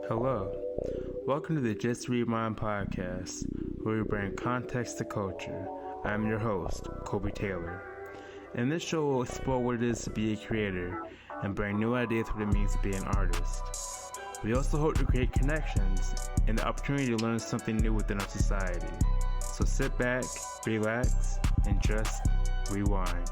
Hello, welcome to the Just Rewind podcast, where we bring context to culture. I'm your host, Kobe Taylor. In this show, we'll explore what it is to be a creator and bring new ideas what it means to be an artist. We also hope to create connections and the opportunity to learn something new within our society. So sit back, relax, and just rewind.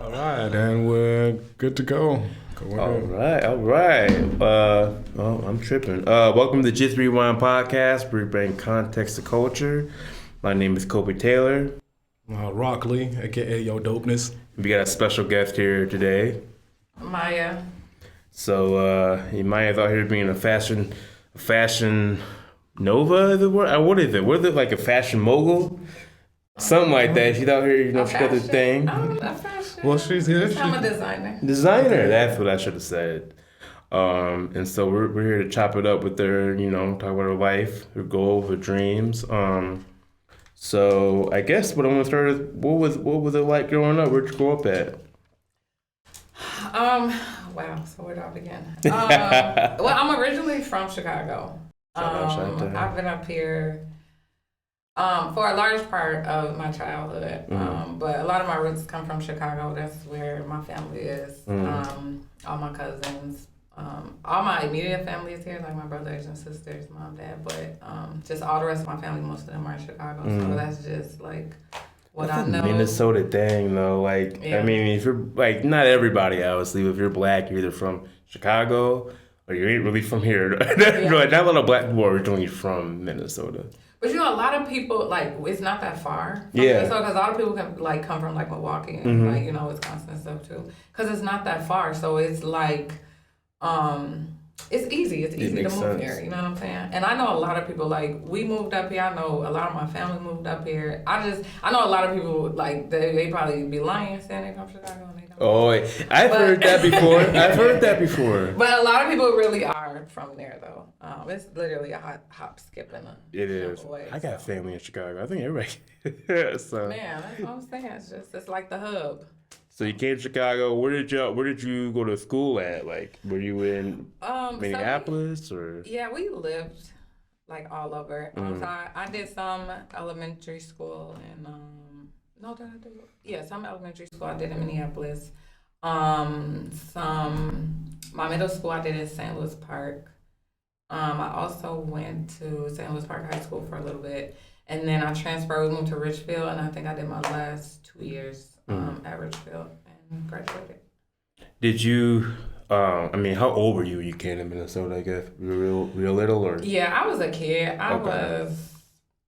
All right, and we're good to go. All right. I'm tripping. Welcome to the Just Rewind podcast, where we bring context to culture. My name is Kobe Taylor. Rock Lee, aka Yo Dopeness. We got a special guest here today, Maya. So Maya's out here being a fashion nova. Is the word? What is it? What is it, like a fashion mogul? Something like that. She's out here, she got this thing. A fashion. Well, she's here. I'm a designer. Designer. That's what I should have said. And so we're here to chop it up with her, talk about her life, her goals, her dreams. So I guess what I want to start is, what was it like growing up? Where'd you grow up at? Wow. So where do I begin? Well, I'm originally from Chicago. I've been up here for a large part of my childhood, but a lot of my roots come from Chicago. That's where my family is. All my cousins, all my immediate family is here, like my brothers and sisters, mom, dad. But just all the rest of my family, most of them are in Chicago. So that's just like what I know. Minnesota thing, though. Like, yeah. I mean, if you're like, not everybody, obviously. If you're black, you're either from Chicago or you ain't really from here. Yeah. Like, not a lot of black people are originally from Minnesota. But a lot of people, like, it's not that far from yeah. Minnesota, because a lot of people can, like, come from, like, Milwaukee and, Wisconsin and stuff, too. Because it's not that far, so it's, like, it's easy. It's easy to move here, you know what I'm saying? And I know a lot of people, like, we moved up here. I know a lot of my family moved up here. I know a lot of people, like, they probably be lying saying they from Chicago and they don't. Oh, I've heard that before. But a lot of people really are from there, though. It's literally a hop, skip, and a It is. Away, I got family in Chicago. I think everybody. So. Man, that's what I'm saying. It's like the hub. So you came to Chicago. Where did you go to school at? Like, were you in Minneapolis or? Yeah, we lived like all over. So I did some elementary school and some elementary school I did in Minneapolis. My middle school I did in St. Louis Park. I also went to St. Louis Park High School for a little bit, and then I transferred. We moved to Richfield, and I think I did my last 2 years at Richfield and graduated. Did you? How old were you when you came to Minnesota? I guess you were real little, or? Yeah, I was a kid. I was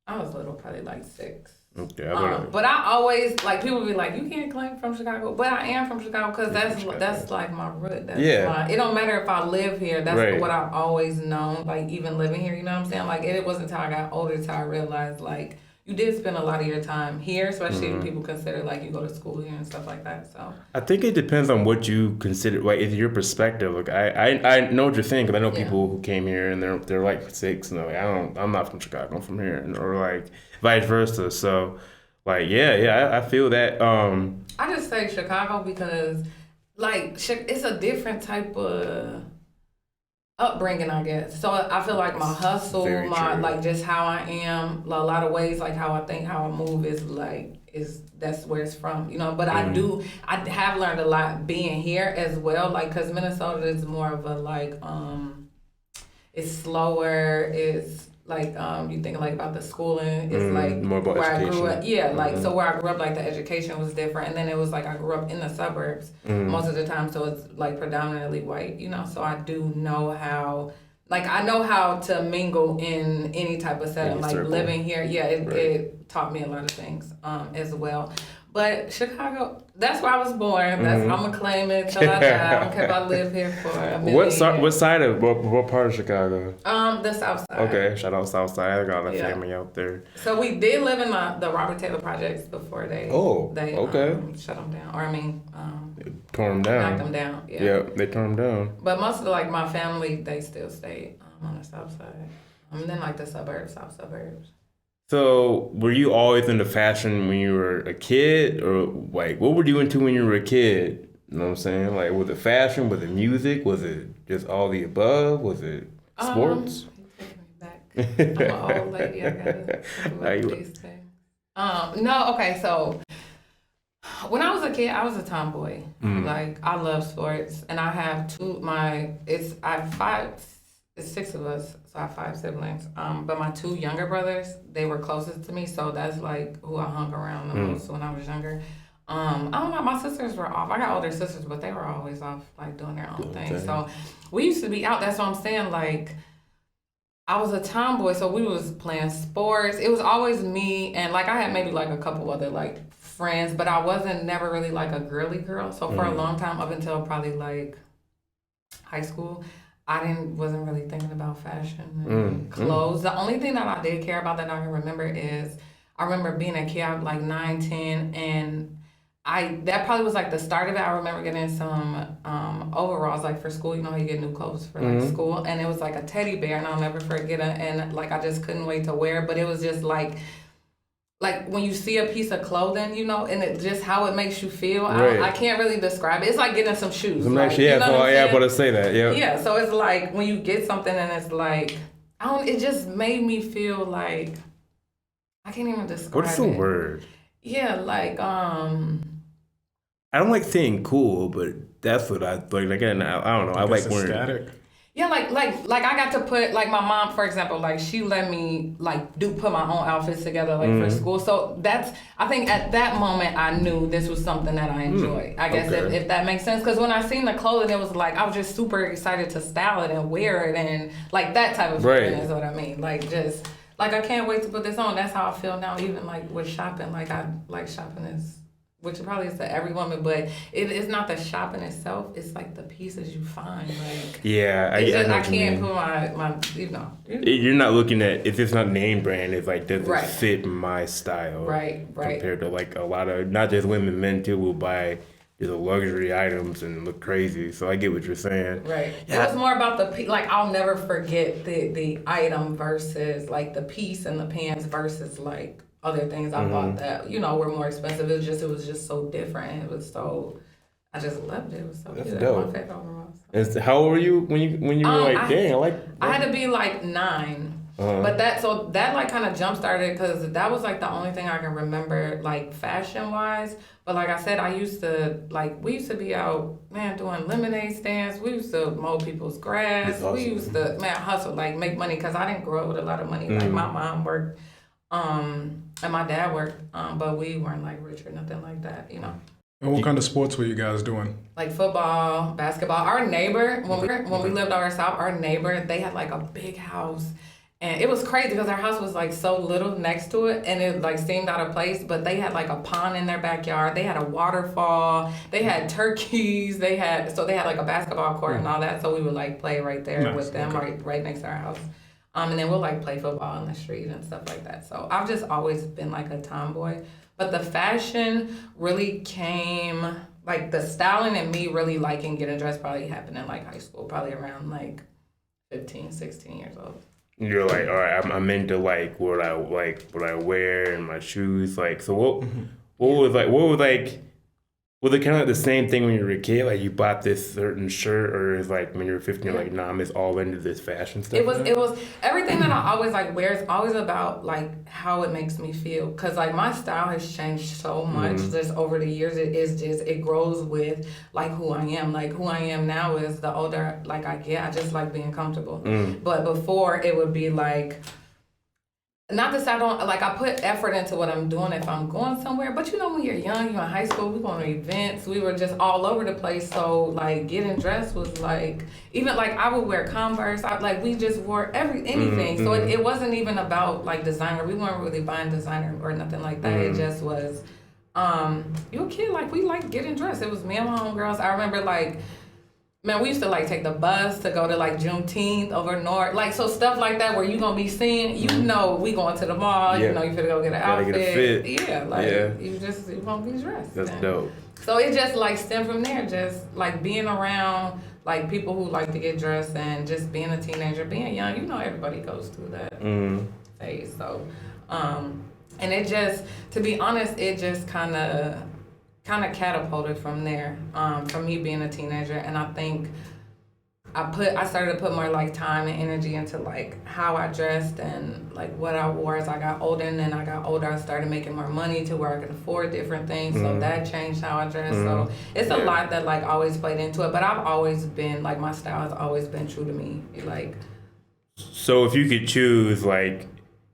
little, probably like 6. Okay. But I always, like, people be like, you can't claim from Chicago, but I am from Chicago because that's like my root. It don't matter if I live here. That's what I've always known. Like, even living here, you know what I'm saying? Like, it wasn't until I got older till I realized, like, you did spend a lot of your time here, especially if people consider, like, you go to school here and stuff like that. So I think it depends on what you consider, like, it's your perspective. Like, I know what you're saying, because I know people who came here and they're like 6 and they're like, I'm not from Chicago, I'm from here, or like vice versa. So, like, I feel that. I just say Chicago because, like, it's a different type of upbringing, I guess. So I feel like my hustle, like, just how I am, a lot of ways, like how I think, how I move is that's where it's from, But I have learned a lot being here as well, like, because Minnesota is more of a, like, it's slower, it's like, you think, like, about the schooling, it's like more about where education. I grew up. Yeah, like, so where I grew up, like, the education was different, and then it was like I grew up in the suburbs most of the time, so it's like predominantly white, so I do know how, like, I know how to mingle in any type of setting, like circle. Living here. Yeah, it taught me a lot of things as well. But Chicago, that's where I was born. That's I'm gonna claim it till I die. I don't care if I live here for a million What years. side of what part of Chicago? The South Side. Okay, shout out South Side. I got a family out there. So we did live in the Robert Taylor projects before they shut them down. Or I mean, tore them down. knocked them down. Yeah, they tore them down. But most of my family, they still stayed on the South Side. And then the suburbs, South suburbs. So, were you always into fashion when you were a kid, or like what were you into when you were a kid? You know what I'm saying? Like, was it fashion? Was it music? Was it just all the above? Was it sports? You're taking me back. I'm an old lady. I gotta think about these things. No, okay. So when I was a kid, I was a tomboy. Like I love sports, and I have It's six of us, so I have 5 siblings. But my 2 younger brothers, they were closest to me, so that's like who I hung around the most when I was younger. I don't know, my sisters were off. I got older sisters, but they were always off, like doing their own thing. So we used to be out. That's what I'm saying. Like I was a tomboy, so we was playing sports. It was always me, and like I had maybe like a couple other like friends, but I wasn't never really like a girly girl. So for a long time, up until probably like high school, I wasn't really thinking about fashion and clothes. The only thing that I did care about that I can remember is I remember being a kid, I was like 9, 10, and that probably was like the start of it. I remember getting some overalls like for school. You know how you get new clothes for like school, and it was like a teddy bear, and I'll never forget it. And like I just couldn't wait to wear it. But it was just like when you see a piece of clothing, you know, and it just how it makes you feel. Right. I can't really describe it. It's like getting some shoes. I'm like, actually, you know what I'm I'm about to say that. Yeah. Yeah, so it's like when you get something and it's like it just made me feel like I can't even describe it. What's the word? Yeah, like I don't like saying cool, but that's what I like. Again, I don't know. I like wearing. Static. yeah, like I got to put like my mom, for example, like she let me like put my own outfits together like for school. So I think at that moment I knew this was something that I enjoyed. I guess if that makes sense, because when I seen the clothing, it was like I was just super excited to style it and wear it and like that type of feeling is what I mean. Like just like I can't wait to put this on. That's how I feel now. Even like with shopping, like I like shopping which probably is to every woman, but it's not the shopping itself. It's like the pieces you find. Like I can't put my you know. You're not looking at if it's not name brand. It's like does it fit my style? Right. Compared to like a lot of not just women, men too will buy the luxury items and look crazy. So I get what you're saying. Right. Yeah. It was more about like I'll never forget the item versus like the piece and the pants versus like other things I bought that, you know, were more expensive. It was just so different. It was so, I just loved it. It was so That's good. dope. My favorite overall. How old were you when you were like, dang, I like. I had to be like 9. But that like kind of jump started because that was like the only thing I can remember like fashion wise. But like I said, we used to be out, man, doing lemonade stands. We used to mow people's grass. We used to, hustle, like make money because I didn't grow up with a lot of money. Like my mom worked, and my dad worked, but we weren't like rich or nothing like that, you know. And what kind of sports were you guys doing? Like football, basketball. Our neighbor, when we lived over south, our neighbor, they had like a big house. And it was crazy because our house was like so little next to it and it like seemed out of place, but they had like a pond in their backyard. They had a waterfall. They had turkeys. They had like a basketball court and all that. So we would like play right there with them, right next to our house. And then we'll like play football on the street and stuff like that. So I've just always been like a tomboy. But the fashion really came, like the styling and me really liking getting dressed probably happened in like high school, probably around like 15, 16 years old. You're like, all right, I'm into like what I wear and my shoes. Like, so was it kind of like the same thing when you were a kid? Like you bought this certain shirt, or is like when you were 15, you're like, nah, I'm just all into this fashion stuff? It was everything that I always like wear is always about like how it makes me feel. Cause like my style has changed so much just over the years. It grows with like who I am. Like who I am now is the older like I get, I just like being comfortable. But before it would be like, not that I don't, like I put effort into what I'm doing if I'm going somewhere, but you know when you're young, you're in high school, we going to events, we were just all over the place, so like getting dressed was like, even like I would wear Converse, we just wore anything, so it wasn't even about like designer, we weren't really buying designer or nothing like that, it just was you a kid, like we like getting dressed. It was me and my homegirls. I remember like, man, we used to like take the bus to go to like Juneteenth over north, like so stuff like that where you gonna be seen. You know, we going to the mall. Yeah. You know, you finna go get an outfit. Get a fit. Yeah, like Yeah. you gonna be dressed. That's dope. So it just like stemmed from there, just like being around like people who like to get dressed and just being a teenager, being young. You know, everybody goes through that phase. So, and it just, to be honest, it just kind of catapulted from there, from me being a teenager. And I think I started to put more like time and energy into like how I dressed and like what I wore as I got older. And then I got older, I started making more money to where I could afford different things. So that changed how I dress. So it's a lot that like always played into it. But I've always been like, my style has always been true to me. Like, so if you could choose, like,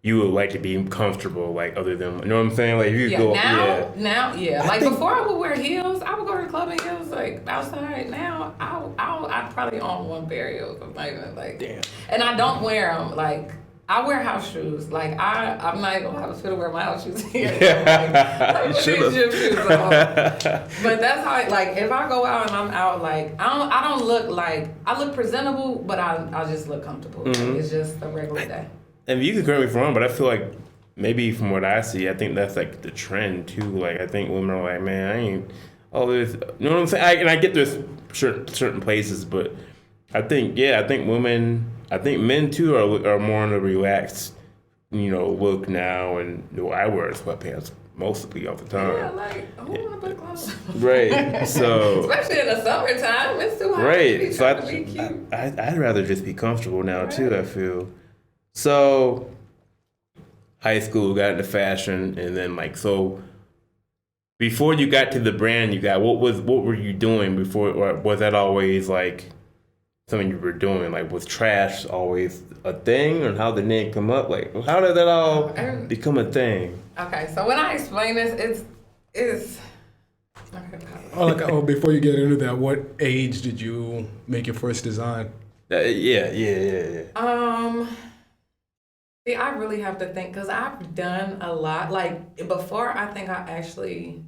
you would like to be comfortable, like, other than, you know what I'm saying? Like, if you go, now, like, before I would wear heels. I would go to the club in heels, like, outside. Now, I probably own one pair of heels. I'm not even, like, damn. And I don't wear them, like, I wear house shoes. Like, I'm not gonna have to wear my house shoes here. Like, You put should've. these gym shoes on. But that's how, like, if I go out and I'm out, like, I don't look like, I look presentable, but I just look comfortable. Like, it's just a regular day. And you can correct me if I'm wrong, but I feel like maybe from what I see, I think that's like the trend too. Like, I think women are like, man, I ain't all this. You know what I'm saying? And I get there's certain places, but I think women, I think men too are more on a relaxed, look now. And I wear sweatpants mostly all the time. Yeah, like, who wanna put clothes on? Right. So especially in the summertime, it's too hot. right. So to be cute. I'd rather just be comfortable now too. I feel. So, high school, got into fashion, and then so before you got to the brand you got, what were you doing before, or was that always like something you were doing? Like, was trash always a thing, or how did the name come up? Like, how did that all become a thing? Okay, so when I explain this, it's Before you get into that, what age did you make your first design? Yeah. See, I really have to think, because I've done a lot. Like, before, I think I actually,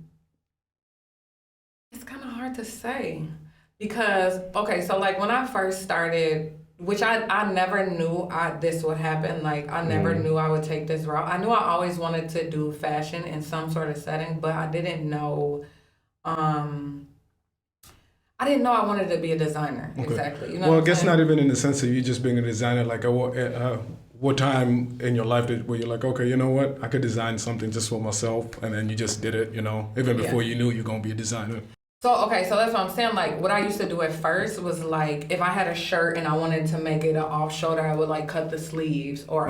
it's kind of hard to say. Because, okay, so, like, when I first started, which I never knew this would happen. Like, I never knew I would take this route. I knew I always wanted to do fashion in some sort of setting, but I didn't know, I wanted to be a designer. Okay. Exactly. You know well, I guess not even in the sense of you just being a designer, like, what time in your life where you're like, okay, you know what, I could design something just for myself, and then you just did it, even before you knew you're going to be a designer? So, okay, so that's what I'm saying. Like, what I used to do at first was, like, if I had a shirt and I wanted to make it an off-shoulder, I would, like, cut the sleeves, or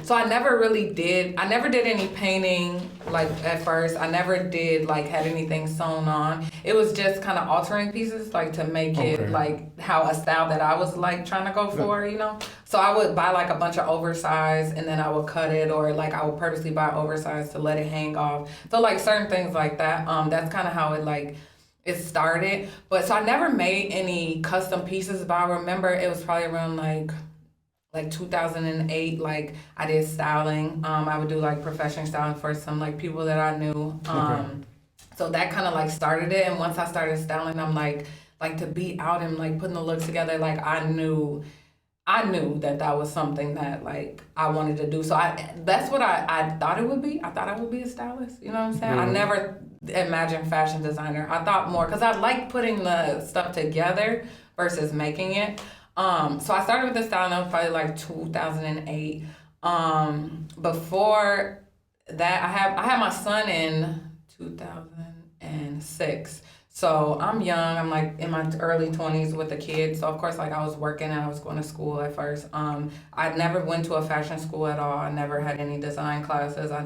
so I never did any painting, like, at first. I never did, like, had anything sewn on. It was just kind of altering pieces, like, to make it, like, how a style that I was, like, trying to go for, So I would buy, like, a bunch of oversized, and then I would cut it, or, like, I would purposely buy oversized to let it hang off. So, like, certain things like that, that's kind of how it, like, it started. But so I never made any custom pieces, but I remember it was probably around like 2008, like I did styling. I would do like professional styling for some like people that I knew. So that kind of like started it. And once I started styling, I'm like to be out and like putting the looks together, like I knew that was something that like I wanted to do. So that's what I thought it would be. I thought I would be a stylist. You know what I'm saying? I never imagined fashion designer. I thought more, because I like putting the stuff together versus making it. So I started with the styling. That was probably like 2008. Before that, I had my son in 2006. So I'm young. I'm like in my early 20s with a kid. So of course, like I was working and I was going to school at first. I never went to a fashion school at all. I never had any design classes. I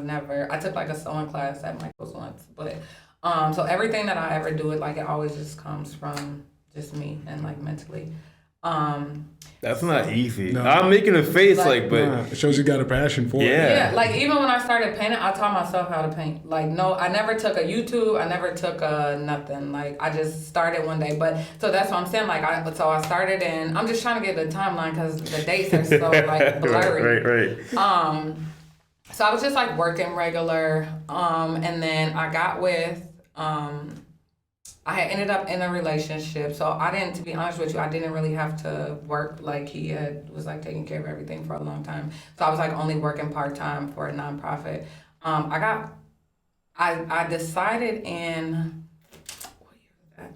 took like a sewing class at Michael's once. But so everything that I ever do, it always just comes from just me and like mentally. That's not easy. No. I'm making a face but it shows you got a passion for it. Yeah, like even when I started painting, I taught myself how to paint. Like no, I never took a YouTube. I never took a nothing. Like I just started one day. But so that's what I'm saying. Like I started, and I'm just trying to get the timeline because the dates are so like blurry. Right. So I was just like working regular, and then I got with, I had ended up in a relationship. So I didn't, to be honest with you, I didn't really have to work. Like he was like taking care of everything for a long time. So I was like only working part-time for a nonprofit. I decided in, what year was that?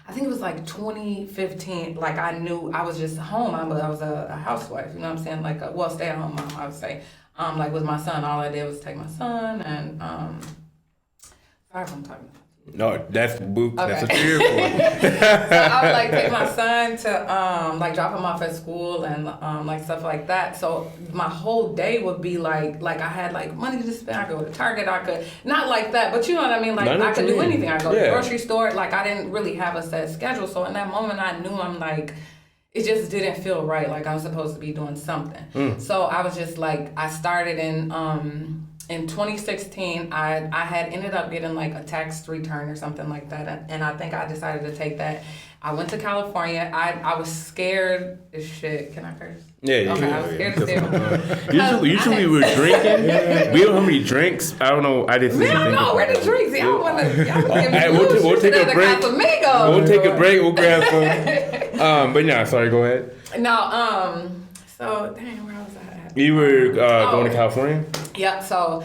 I think it was like 2015. Like I knew I was just home. I was a housewife, you know what I'm saying? Like stay at home mom, I would say. Like with my son, all I did was take my son and sorry if I'm talking. No, that's book. Okay. That's what you're here for. So I would like take my son to like drop him off at school and like stuff like that. So my whole day would be like I had like money to spend. I could go to Target. I could not like that, but you know what I mean. Like I could do anything. I go to the grocery store. Like I didn't really have a set schedule. So in that moment, I knew I'm like. It just didn't feel right. Like I was supposed to be doing something. So I was just like I started in 2016, I had ended up getting like a tax return or something like that, and I think I decided to take that. I went to California. I was scared as shit. Can I curse? Yeah, okay, I was scared as Usually we're drinking. We don't have any drinks. I don't know. I didn't. Man, I don't know where the drinks. Y'all want to give me we'll take a break. We'll take a break. We'll grab some. But yeah, sorry. Go ahead. No. So dang, where was I at? You were going to California. Yeah. So.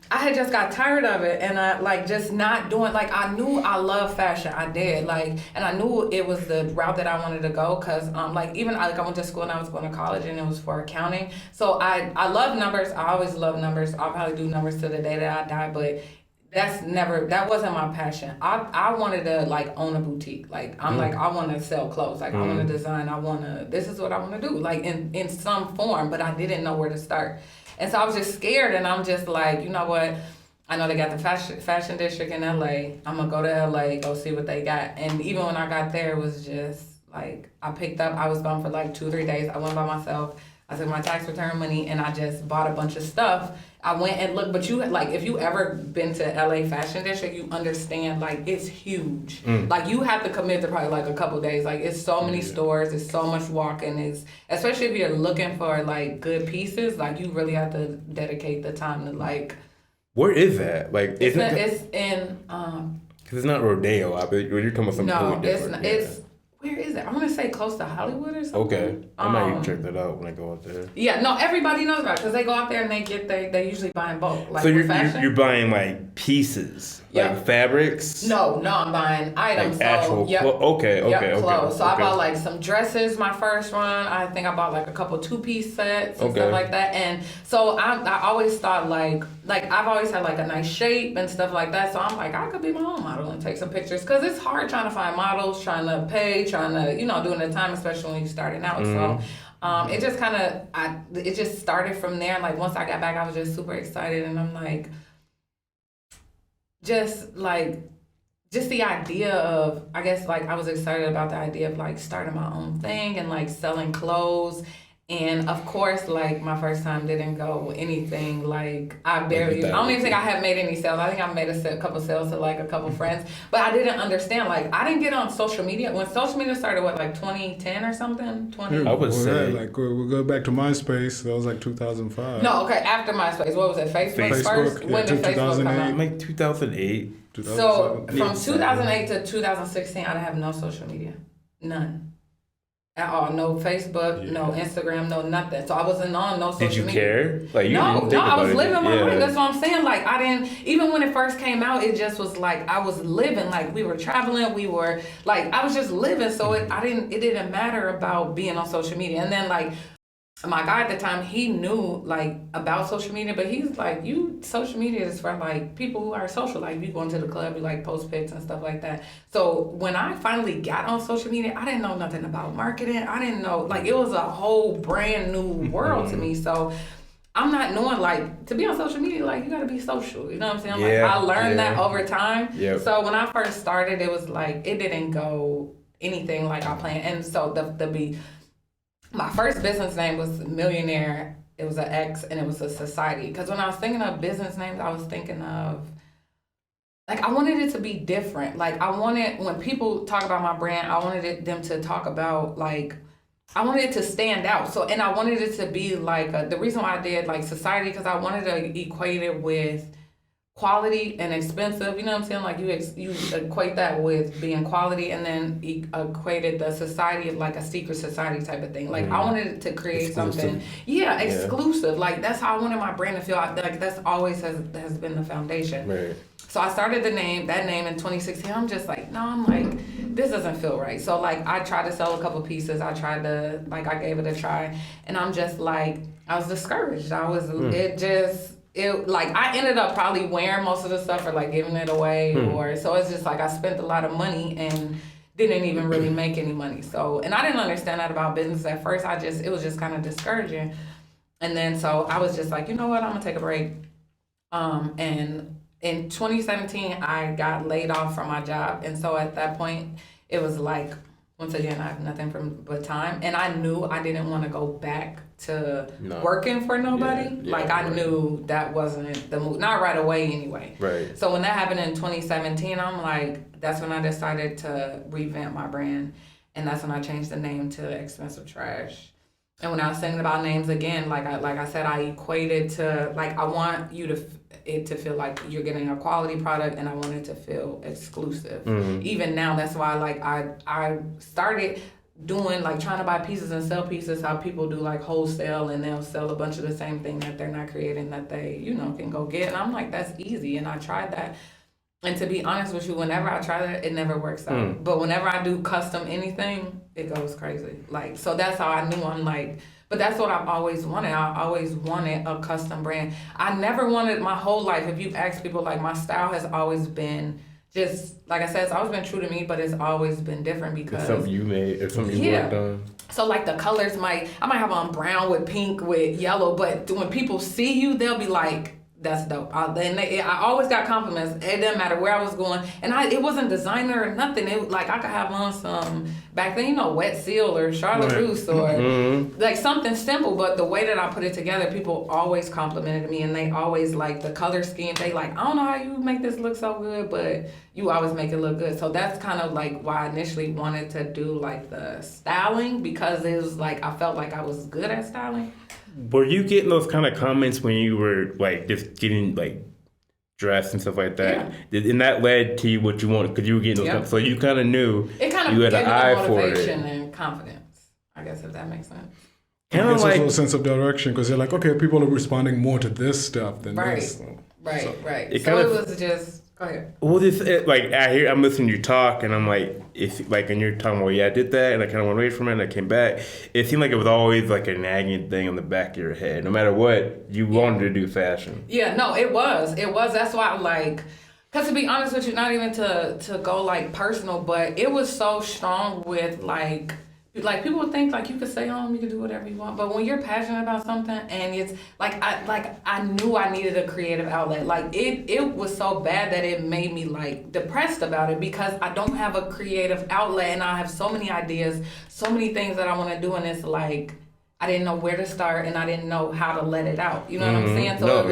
I had just got tired of it, and I like just not doing like I knew I love fashion. I did like, and I knew it was the route that I wanted to go because like even I went to school and I was going to college and it was for accounting. So I love numbers. I always love numbers. I'll probably do numbers to the day that I die, but that wasn't my passion. I wanted to like own a boutique. Like I'm like I want to sell clothes. Like I want to design. This is what I want to do. Like in some form, but I didn't know where to start. And so I was just scared, and I'm just like, you know what? I know they got the fashion district in LA. I'm gonna go to LA, go see what they got. And even when I got there, it was just like I picked up. I was gone for like 2-3 days. I went by myself. I took my tax return money, and I just bought a bunch of stuff. I went and looked, but you like if you ever been to LA Fashion District, you understand like it's huge. Like you have to commit to probably like a couple days. Like it's so many stores, it's so much walking. It's especially if you're looking for like good pieces, like you really have to dedicate the time to like. Where is that? Like it's in. Because it's not Rodeo. I bet you're talking about something totally different. It's where is it? I'm gonna say close to Hollywood or something. Okay, I might even check that out when I go out there. Yeah, no, everybody knows about it because they go out there and they usually buy in bulk. Like so you're buying like pieces, like fabrics. No, I'm buying items. Like actual. Okay. Clothes. So I bought like some dresses. My first run, I think I bought like a couple 2-piece sets and stuff like that. And so I always thought like I've always had like a nice shape and stuff like that. So I'm like I could be my own model and take some pictures because it's hard trying to find models, trying to pay, trying to doing the time, especially when you starting out. So it just kind of it just started from there. Like once I got back, I was just super excited, and I'm like just the idea of I guess like I was excited about the idea of like starting my own thing and like selling clothes. And of course, like my first time didn't go anything. Like I don't even think I have made any sales. I think I made a couple sales to like a couple friends, but I didn't understand. Like I didn't get on social media when social media started. What, like 2010 or something? 20. I would say like we'll go back to MySpace. That was like 2005. No, okay, after MySpace. What was it? Facebook first. Yeah, when did Facebook come out? Like 2008. So from 2008 to 2016, I didn't have no social media, none. At all. No Facebook, no Instagram, no nothing. So I wasn't on no social media. Did you care? Like No, I was living my life. That's what I'm saying. Like I didn't, even when it first came out, it just was like I was living. Like we were traveling, we were like I was just living. So it didn't matter about being on social media. And then like my guy at the time, he knew like about social media, but he's like, social media is for like people who are social. Like you go into the club, you like post pics and stuff like that. So when I finally got on social media, I didn't know nothing about marketing. I didn't know, like it was a whole brand new world to me. So I'm not knowing like to be on social media, like you gotta be social. You know what I'm saying? Like I learned that over time. Yep. So when I first started, it was like it didn't go anything like I planned. And so my first business name was Millionaire. It was an X and it was a society. Because when I was thinking of business names, I was thinking of, like, I wanted it to be different. Like, I wanted, when people talk about my brand, I wanted them to talk about, like, I wanted it to stand out. So, and I wanted it to be like the reason why I did like society, because I wanted to equate it with quality and expensive. You know what I'm saying? Like you equate that with being quality, and then equated the society like a secret society type of thing. Like I wanted to create something, exclusive. Like that's how I wanted my brand to feel. Like that's always has been the foundation. Right. So I started that name in 2016. I'm just like, no, I'm like, this doesn't feel right. So like I tried to sell a couple pieces. I gave it a try, and I'm just like, I was discouraged. I ended up probably wearing most of the stuff or like giving it away, or so it's just like I spent a lot of money and didn't even really make any money. So, and I didn't understand that about business at first. It was just kind of discouraging. And then so I was just like, you know what, I'm gonna take a break. And in 2017, I got laid off from my job. And so at that point, it was like, once again, I have nothing but time. And I knew I didn't want to go back to working for nobody. I knew that wasn't the move. Not right away anyway. Right. So when that happened in 2017, I'm like, that's when I decided to revamp my brand. And that's when I changed the name to Expensive Trash. And when I was thinking about names again, like I said, I equated to, like, I want it to feel like you're getting a quality product, and I want it to feel exclusive. Mm-hmm. Even now, that's why, like, I started doing, like, trying to buy pieces and sell pieces, how people do, like, wholesale, and they'll sell a bunch of the same thing that they're not creating that they, can go get. And I'm like, that's easy. And I tried that. And to be honest with you, whenever I try that, it never works out. But whenever I do custom anything, it goes crazy. Like, so that's how I knew I'm like, but that's what I've always wanted. I always wanted a custom brand. I never wanted my whole life. If you ask people, like, my style has always been just, like I said, it's always been true to me, but it's always been different because it's something you made, it's something you worked on. So like the colors I might have on brown with pink with yellow, but when people see you, they'll be like, that's dope. I always got compliments. It didn't matter where I was going. And it wasn't designer or nothing. It like I could have on some, back then, Wet Seal or Charlotte Russe or like something simple. But the way that I put it together, people always complimented me, and they always like the color scheme. They like, I don't know how you make this look so good, but you always make it look good. So that's kind of like why I initially wanted to do like the styling, because it was like I felt like I was good at styling. Were you getting those kind of comments when you were like just getting like dressed and stuff like that? Yeah. And that led to what you wanted, because you were getting those comments, so you kind of knew it kind of you had an eye for it. Motivation and confidence, I guess, if that makes sense. Kind of like a sense of direction, because they're like, okay, people are responding more to this stuff than this. Right. It was just. Go ahead. Well, I'm listening to you talk, and I'm like, and you're talking about, I did that, and I kind of went away from it, and I came back. It seemed like it was always like a nagging thing on the back of your head. No matter what, you wanted to do fashion. Yeah, no, it was. That's why, because to be honest with you, not even to go like personal, but it was so strong with like people would think like you could stay home, you could do whatever you want, but when you're passionate about something, and it's I knew I needed a creative outlet. Like it was so bad that it made me like depressed about it, because I don't have a creative outlet, and I have so many ideas, so many things that I want to do, and it's like I didn't know where to start, and I didn't know how to let it out. You know what I'm saying? So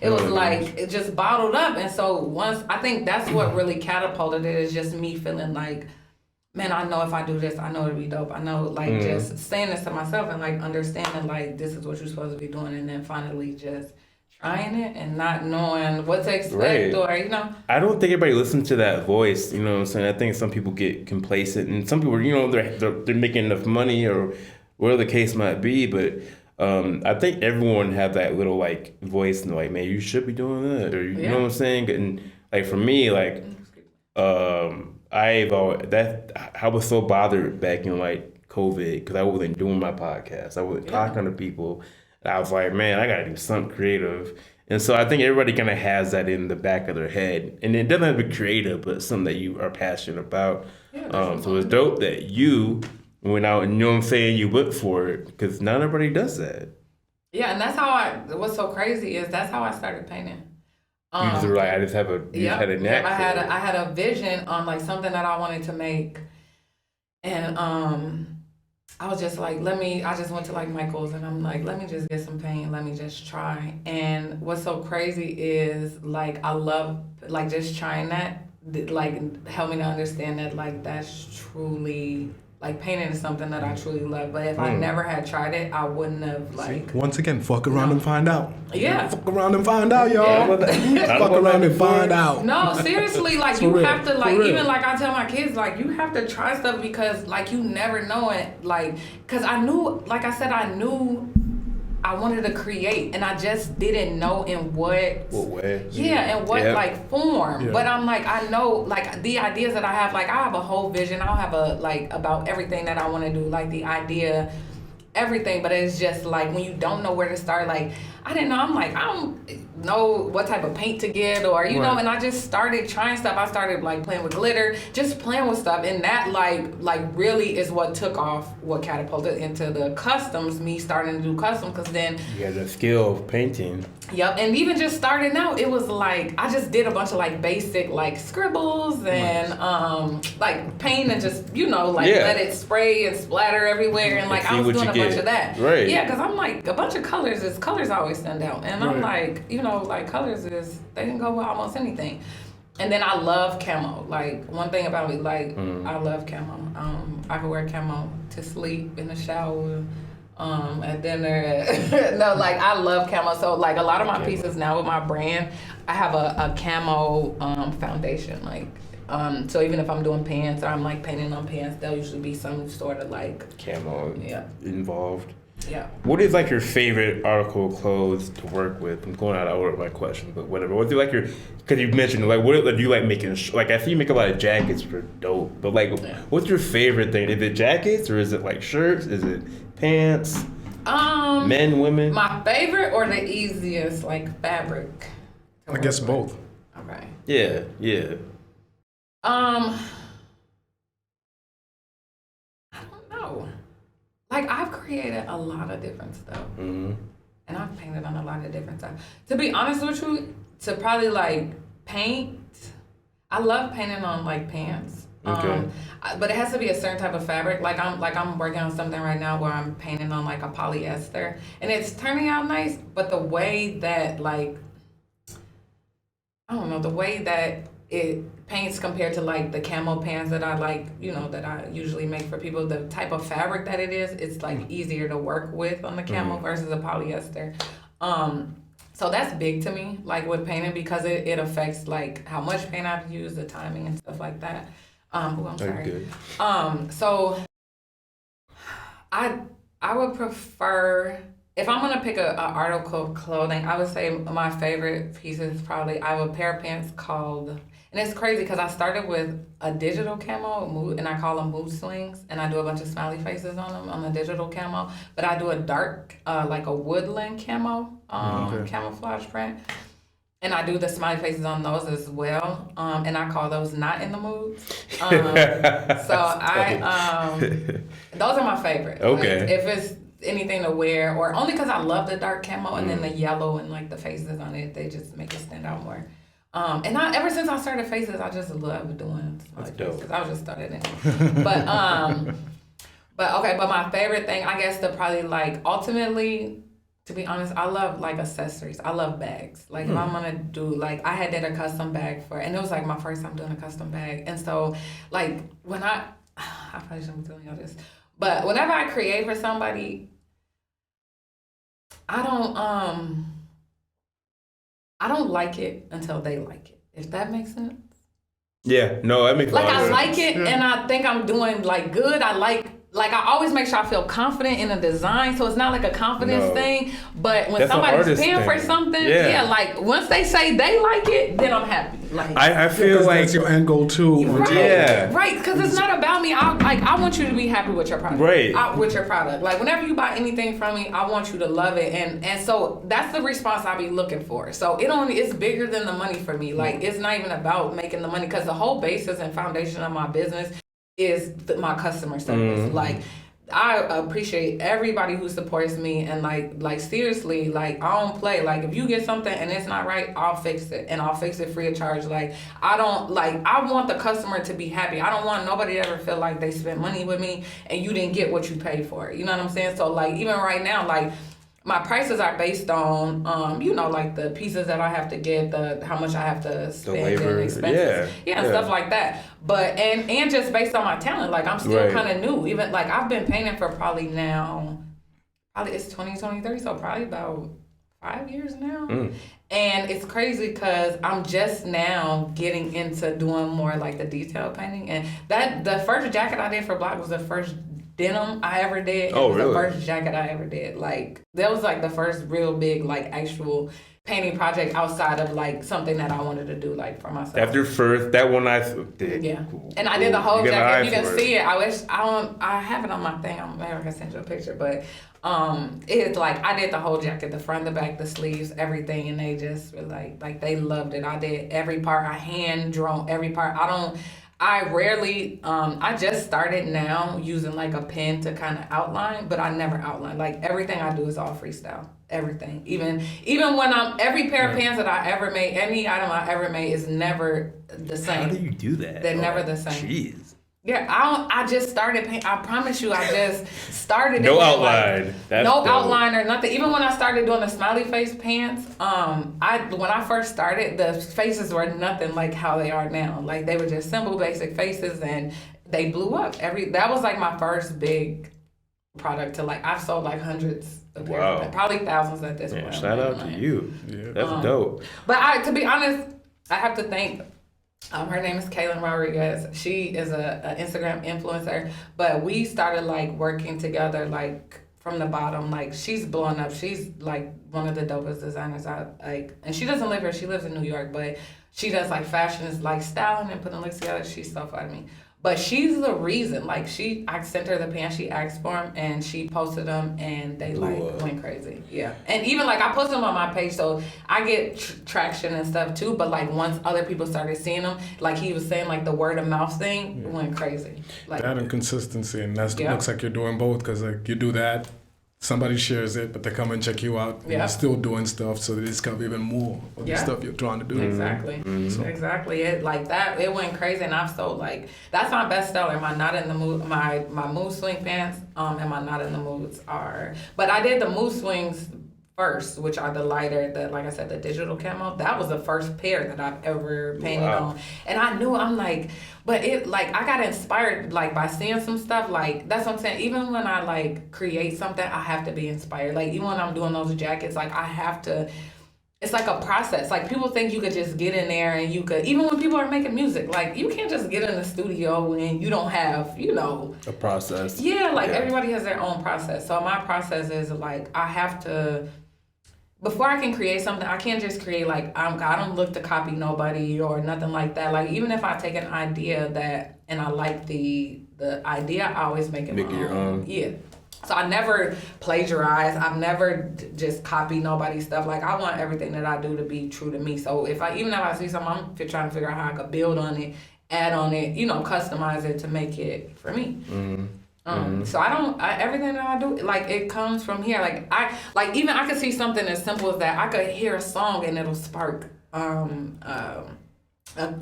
it was just bottled up, and so I think that's what really catapulted it, is just me feeling like, man, I know if I do this, I know it'll be dope. I know, just saying this to myself and, understanding, this is what you're supposed to be doing, and then finally just trying it and not knowing what to expect or, I don't think everybody listens to that voice, you know what I'm saying? I think some people get complacent, and some people, they're making enough money or whatever the case might be, but I think everyone have that little, voice and, man, you should be doing that, or, you know what I'm saying? And, for me, I was so bothered back in COVID, because I wasn't doing my podcast. I wasn't talking to people. And I was like, man, I gotta do something creative. And so I think everybody kind of has that in the back of their head. And it doesn't have to be creative, but something that you are passionate about. Yeah, so it's dope that you went out and, you know what I'm saying, you went for it, because not everybody does that. Yeah, and that's how what's so crazy is that's how I started painting. You just were like, I just had a knack. I had a vision on something that I wanted to make, and I was just like, I just went to Michael's, and I'm like, let me just get some paint, let me just try. And what's so crazy is I love just trying that, help me to understand that that's truly Like painting is something that I truly love, but if I never had tried it, I wouldn't have like. Once again, fuck around and find out. Yeah. Fuck around and find out, y'all. Yeah. Fuck around and find out. No, seriously, like you have to like even like I tell my kids like you have to try stuff because like you never know it like because I knew like I said I knew I wanted to create and I just didn't know in what way. Yeah, and what like form. Yeah. But I'm like I know like the ideas that I have like I have a whole vision. I'll have a like about everything that I want to do, like the idea, everything, but it's just like when you don't know where to start, like I didn't know. I'm like, I don't know what type of paint to get or, you know, and I just started trying stuff. I started like playing with glitter, just playing with stuff. And that like really is what took off, what catapulted into the customs, me starting to do custom. Cause then you had the skill of painting. Yep. And even just starting out, it was like, I just did a bunch of like basic like scribbles and like paint and just, you know, like let it spray and splatter everywhere. And like I was doing a bunch of that. Right. Yeah. Cause I'm like, a bunch of colors always stand out. And I'm like, you know, like colors they can go with almost anything. And then I love camo. Like one thing about me, like I love camo. I can wear camo to sleep, in the shower, at dinner. No, like I love camo. So like a lot of my pieces now with my brand, I have a camo foundation. Like so even if I'm doing pants or I'm like painting on pants, there'll usually be some sort of like camo involved. Yeah. What is like your favorite article of clothes to work with? I'm going out of order with my question, but whatever. What's like your? Because you mentioned like what do you like making? Like I see you make a lot of jackets for dope, but like what's your favorite thing? Is it jackets or is it like shirts? Is it pants? Men, women. My favorite or the easiest like fabric? I guess both. Okay. Yeah. I don't know. Like, I've created a lot of different stuff. Mm-hmm. And I've painted on a lot of different stuff. To be honest with you, to probably, like, paint, I love painting on, like, pants. Okay. But it has to be a certain type of fabric. I'm working on something right now where I'm painting on, like, a polyester. And it's turning out nice, but the way that, like, I don't know, the way that it paints compared to like the camo pants that I like, you know, that I usually make for people, the type of fabric that it is, it's like easier to work with on the camo versus a polyester. So that's big to me, like with painting, because it affects like how much paint I've used, the timing and stuff like that. I'm sorry. Good. So I would prefer, if I'm gonna pick a article of clothing, I would say my favorite piece is probably, I have a pair of pants called, and it's crazy because I started with a digital camo, and I call them mood swings, and I do a bunch of smiley faces on them on the digital camo, but I do a dark, like a woodland camo, camouflage print, and I do the smiley faces on those as well, and I call those not in the mood. So those are my favorite. Okay. Like, if it's anything to wear, or only because I love the dark camo, and then the yellow and like the faces on it, they just make it stand out more. And ever since I started faces, I just love doing like faces. I was just started in. But my favorite thing, I guess, to probably like ultimately, to be honest, I love like accessories. I love bags. Like if I'm gonna do like, I did a custom bag and it was like my first time doing a custom bag. And so like when I probably shouldn't be telling y'all this, but whenever I create for somebody, I don't like it until they like it. If that makes sense. Yeah, no, that makes like sense. I like it and I think I'm doing like good. I I always make sure I feel confident in the design, so it's not like a confidence thing. But when somebody's paying for something, like once they say they like it, then I'm happy. Like I feel like that's your end goal too. Right, right, because it's not about me. I want you to be happy with your product. Right. With your product. Like whenever you buy anything from me, I want you to love it, and so that's the response I be looking for. So it's bigger than the money for me. Like it's not even about making the money, because the whole basis and foundation of my business is my customer service. Mm-hmm. Like I appreciate everybody who supports me, and like seriously, like I don't play. Like if you get something and it's not right, I'll fix it, and I'll fix it free of charge. Like I want the customer to be happy. I don't want nobody to ever feel like they spent money with me and you didn't get what you paid for. You know what I'm saying? So like even right now, like my prices are based on, you know, like the pieces that I have to get, how much I have to spend labor, and expenses, and stuff like that. But and just based on my talent, like I'm still kind of new. Even like I've been painting for probably it's 2023, so probably about 5 years now. And it's crazy because I'm just now getting into doing more like the detail painting, and the first jacket I did for Block was the first denim I ever did. It was the first jacket I ever did. Like that was like the first real big like actual painting project outside of like something that I wanted to do like for myself. After first, that one I did. Yeah, and I did the whole jacket. You can see it. I have it on my thing. Maybe I can send you a picture, but it's like I did the whole jacket, the front, the back, the sleeves, everything, and they just were like they loved it. I did every part. I hand drawn every part. I rarely, I just started now using like a pen to kind of outline, but I never outline. Like everything I do is all freestyle. Everything. Even when every pair of pants that I ever made, any item I ever made is never the same. How do you do that? They're never the same. Jeez. Yeah, I just started painting. I promise you, I just started. No outline. Like, outline or nothing. Even when I started doing the smiley face pants, when I first started, the faces were nothing like how they are now. Like they were just simple, basic faces, and they blew up. That was like my first big product to like. I've sold like hundreds of pairs, probably thousands at this point. Shout out to you. Yeah, that's dope. But to be honest, I have to thank. Her name is Kaylin Rodriguez. She is a Instagram influencer, but we started like working together like from the bottom. Like she's blowing up. She's like one of the dopest designers I like, and she doesn't live here. She lives in New York, but she does like fashion, is like styling and putting looks together. She's so funny. But she's the reason. Like I sent her the pants, she asked for them, and she posted them, and they like went crazy. Yeah, and even like I posted them on my page, so I get traction and stuff too. But like once other people started seeing them, like he was saying, like the word of mouth thing went crazy. Like that and consistency, and that looks like you're doing both because like you do that. Somebody shares it, but they come and check you out. And you're still doing stuff, so they discover even more of the stuff you're trying to do. Exactly. So. Exactly. It like that. It went crazy, and I've sold like that's my best seller. My not in the mood, my mood swing pants, and my not in the moods are. But I did the mood swings first, which are the lighter, like I said, the digital camo. That was the first pair that I've ever painted on, and I knew I'm like. But it like I got inspired like by seeing some stuff like that's what I'm saying. Even when I like create something, I have to be inspired. Like even when I'm doing those jackets, like I have to. It's like a process. Like people think you could just get in there and you could. Even when people are making music, like you can't just get in the studio and you don't have a process. Yeah, like everybody has their own process. So my process is like I have to. Before I can create something, I can't just create like I don't look to copy nobody or nothing like that. Like even if I take an idea and I like the idea, I always make it your own. Yeah. So I never plagiarize. I've never just copy nobody's stuff. Like I want everything that I do to be true to me. So even if I see something, I'm trying to figure out how I could build on it, add on it, customize it to make it for me. Mm-hmm. So everything that I do, like it comes from here. Like I could see something as simple as that. I could hear a song and it'll spark a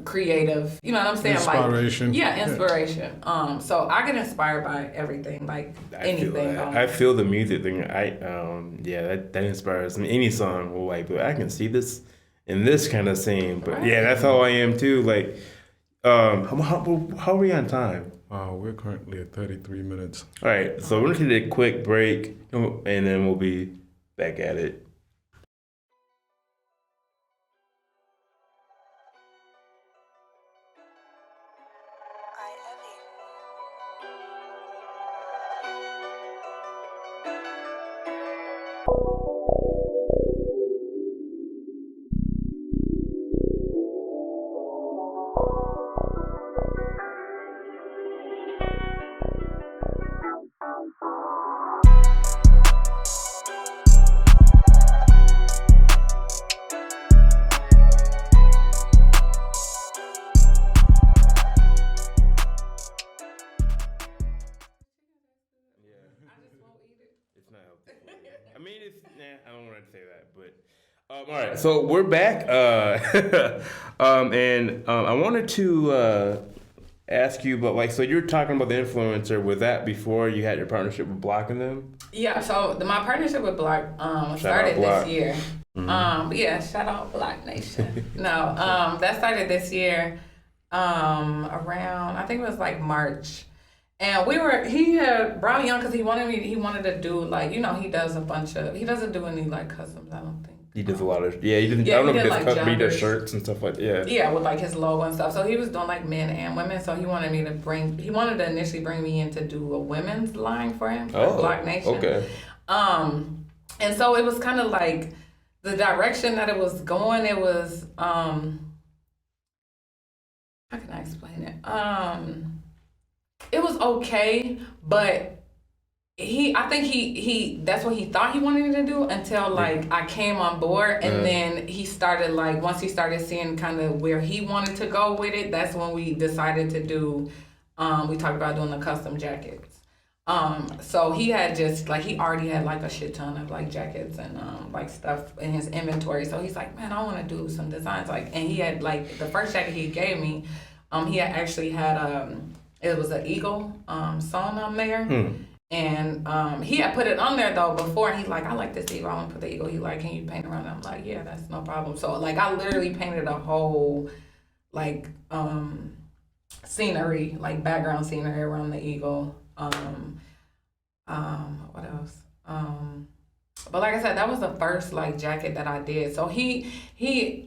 creative, you know what I'm saying? Inspiration. Like, inspiration. So I get inspired by everything, like anything. I feel the music thing. That inspires me. Any song will like, but I can see this in this kind of scene. But that's how I am too. Like, how are we on time? We're currently at 33 minutes. All right, so we're going to take a quick break, and then we'll be back at it. I don't want to say that, but all right. So we're back, and I wanted to ask you, but like, so you're talking about the influencer. Was that before you had your partnership with Block and them? Yeah. So my partnership with Block started this year. But yeah, shout out Block Nation. No, that started this year. Around I think it was like March. And he had brought me on because he wanted to do like, he doesn't do any like customs, I don't think. He does a lot of, I don't know if he does custom, he does shirts and stuff like that. Yeah. Yeah, with like his logo and stuff. So he was doing like men and women. So he wanted to initially bring me in to do a women's line for him, for Block Nation. Okay. And so it was kind of like the direction that it was going, it was, how can I explain it? It was okay, but I think he that's what he thought he wanted me to do until like I came on board, and then he started like, once he started seeing kind of where he wanted to go with it, that's when we decided to do, we talked about doing the custom jackets. So he had he already had like a shit ton of like jackets and like stuff in his inventory. So he's like, man, I want to do some designs. Like, and he had like the first jacket he gave me, he had actually had it was an eagle sewn on there. And he had put it on there though before, and he's like, I like this eagle, I want to put the eagle. He's like, can you paint around it? I'm like, yeah, that's no problem. So like I literally painted a whole like scenery, like background scenery around the eagle. What else? But like I said, that was the first like jacket that I did. So he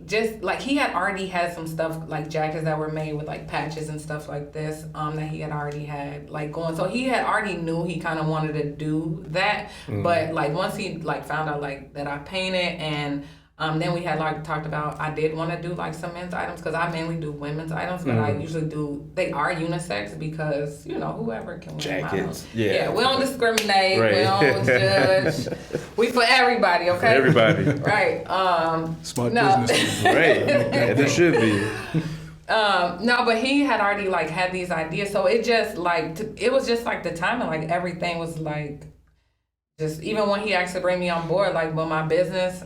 just like, he had already had some stuff like jackets that were made with like patches and stuff like this that he had already had like going. So he had already knew he kind of wanted to do that. But like once he like found out like that I painted, and then we had like talked about, I did want to do like some men's items because I mainly do women's items, but I usually they are unisex because whoever can wear jackets. Yeah, we don't discriminate. Right. We don't judge. We for everybody, okay? Everybody. Right. Smart business. Right. Yeah, there should be. No, but he had already like had these ideas, so it just like it was just like the timing, like everything was like. Just even when he asked to bring me on board, like with my business,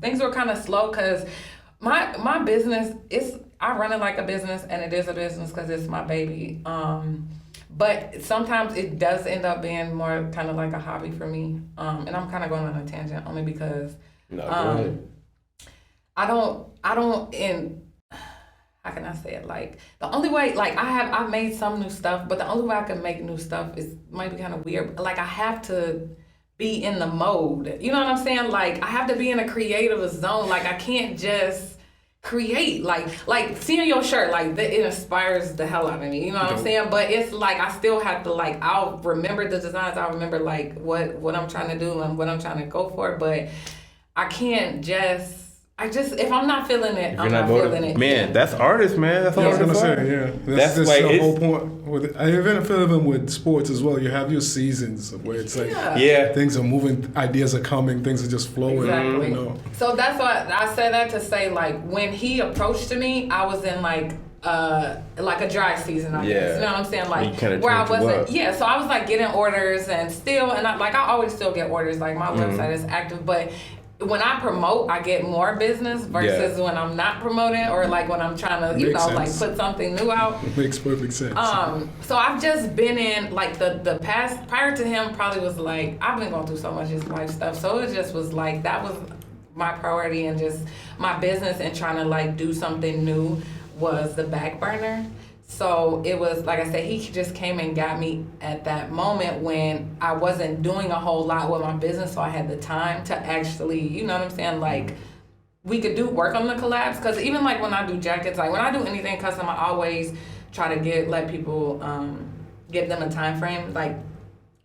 things were kind of slow because my business I run it like a business, and it is a business because it's my baby. But sometimes it does end up being more kind of like a hobby for me. And I'm kind of going on a tangent only because go ahead. I don't how can I say it? Like the only way, like I've made some new stuff, but the only way I can make new stuff might be kind of weird. Like I have to be in the mode. You know what I'm saying? Like I have to be in a creative zone. Like I can't just create. Like seeing your shirt, like it inspires the hell out of me. You know what I'm saying? But it's like I still have to like, I'll remember the designs. I'll remember like what I'm trying to do and what I'm trying to go for. But I can't just. If I'm not feeling it, I'm not feeling it. Man, that's artist, man. That's all I was gonna say, yeah. That's like the whole point. I even feel even with sports as well. You have your seasons where it's like, things are moving, ideas are coming, things are just flowing. Exactly. So that's why I said that to say, like, when he approached me, I was in like a dry season, I guess. You know what I'm saying? Like where I wasn't. Yeah. So I was like getting orders and I always still get orders. Like my website is active, but. When I promote, I get more business versus when I'm not promoting or like when I'm trying to, like put something new out. It makes perfect sense. So I've just been in like the past, prior to him probably was like, I've been going through so much of this life stuff. So it just was like, that was my priority, and just my business and trying to like do something new was the back burner. So it was, like I said, he just came and got me at that moment when I wasn't doing a whole lot with my business, so I had the time to actually, you know what I'm saying, like, we could work on the collabs, because even, like, when I do jackets, like, when I do anything custom, I always try to let people, give them a time frame. Like,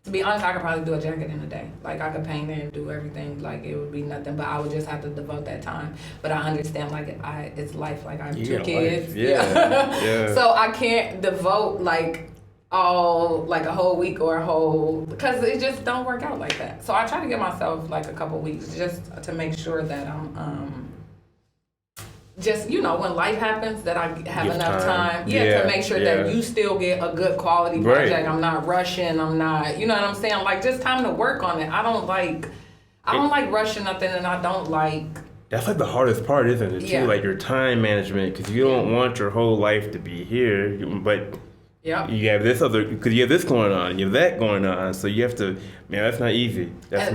to be honest, I could probably do a jacket in a day. Like, I could paint it and do everything. Like, it would be nothing, but I would just have to devote that time. But I understand, like, it's life. Like, I have 2 kids. Yeah. So I can't devote, like, a whole week or a whole, because it just don't work out like that. So I try to give myself, like, a couple weeks just to make sure that I'm, just, when life happens, that I have enough time to make sure that you still get a good quality project. Right. I'm not rushing. I'm not, you know what I'm saying? Like, just time to work on it. I don't like rushing nothing, and I don't like. That's like the hardest part, isn't it? Too, like your time management, because you don't want your whole life to be here, but Yep. You have this other, because you have this going on, you have that going on, so you have to, man, that's not easy. That's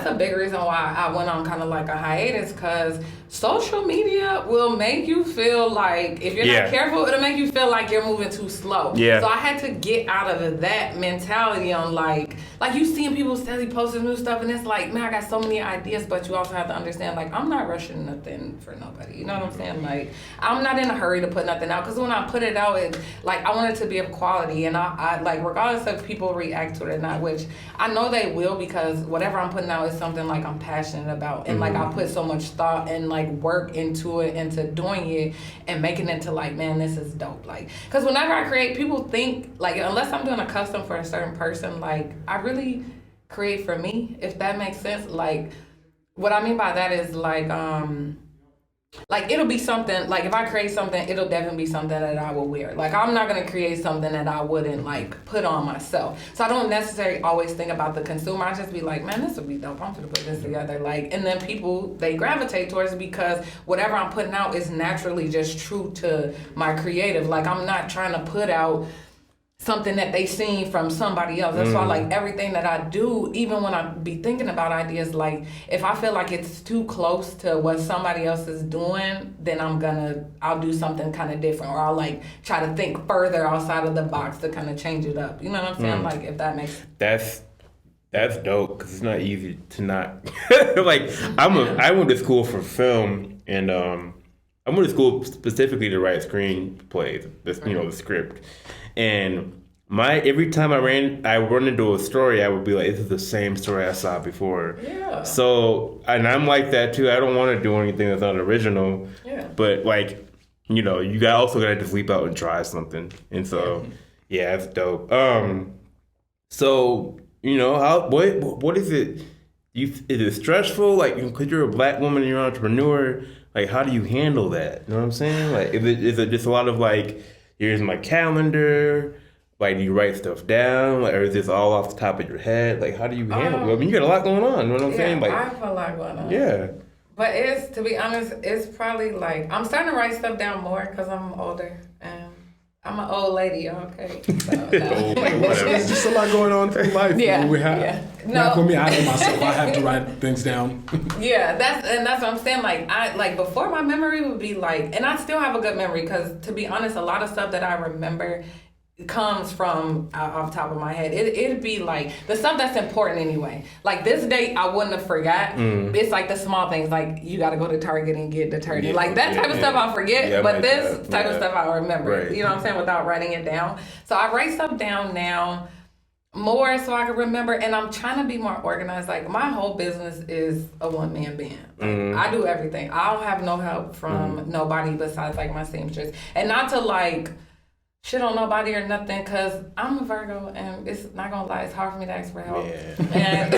a big reason why I went on kind of like a hiatus, because social media will make you feel like, if you're not careful, it'll make you feel like you're moving too slow. Yeah. So I had to get out of that mentality on like you seeing people steadily posting new stuff, and it's like, man, I got so many ideas, but you also have to understand, like, I'm not rushing nothing for nobody. You know what I'm saying? Like, I'm not in a hurry to put nothing out, because when I put it out, it, like, I want it to be of quality, and I like, regardless if people react to it or not, which I know they will, because whatever I'm putting out is something like I'm passionate about, and like I put so much thought and like work into it, into doing it and making it to like, man, this is dope. Like, because whenever I create, people think like, unless I'm doing a custom for a certain person, like I really create for me, if that makes sense. Like, what I mean by that is like it'll be something, like if I create something, it'll definitely be something that I will wear. Like, I'm not going to create something that I wouldn't like put on myself. So I don't necessarily always think about the consumer. I just be like, man, this would be dope. I'm going to put this together. Like, and then people, they gravitate towards it because whatever I'm putting out is naturally just true to my creative. Like, I'm not trying to put out something that they seen from somebody else. That's why, like, everything that I do, even when I be thinking about ideas, like, if I feel like it's too close to what somebody else is doing, then I'll do something kind of different, or I'll, like, try to think further outside of the box to kind of change it up. You know what I'm saying? Like, if that makes sense. That's dope, because it's not easy to not, like, I went to school for film, and I went to school specifically to write screenplays, the script. And every time I run into a story, I would be like, this is the same story I saw before. Yeah. So, and I'm like that too. I don't want to do anything that's not original. Yeah. But like, you also gotta just leap out and try something. And so, yeah, it's dope. So, what is it? Is it stressful? Like, because you're a Black woman and you're an entrepreneur, like, how do you handle that? You know what I'm saying? Like, is it just a lot of like, here's my calendar, like, do you write stuff down, like, or is this all off the top of your head? Like, how do you handle it? I mean, you got a lot going on, you know what I'm saying? Like, I have a lot going on. Yeah. But to be honest, it's probably like, I'm starting to write stuff down more because I'm older, and I'm an old lady, okay? So, no. There's just a lot going on through life. Yeah, We have, yeah. Not for me, I know myself, I have to write things down. Yeah, that's what I'm saying. Like, before, my memory would be like, and I still have a good memory, because to be honest, a lot of stuff that I remember comes from off the top of my head. It'd be like the stuff that's important anyway. Like, this date I wouldn't have forgot. It's like the small things, like you got to go to Target and get detergent. Yeah, like that type of stuff I forget, but this type of stuff I remember. Right. You know what I'm saying? Without writing it down. So I write stuff down now more so I can remember, and I'm trying to be more organized. Like, my whole business is a one-man band. Like, I do everything. I don't have no help from nobody besides like my seamstress. And not to like shit on nobody or nothing, because I'm a Virgo, and it's not gonna lie, it's hard for me to ask for help. Yeah. And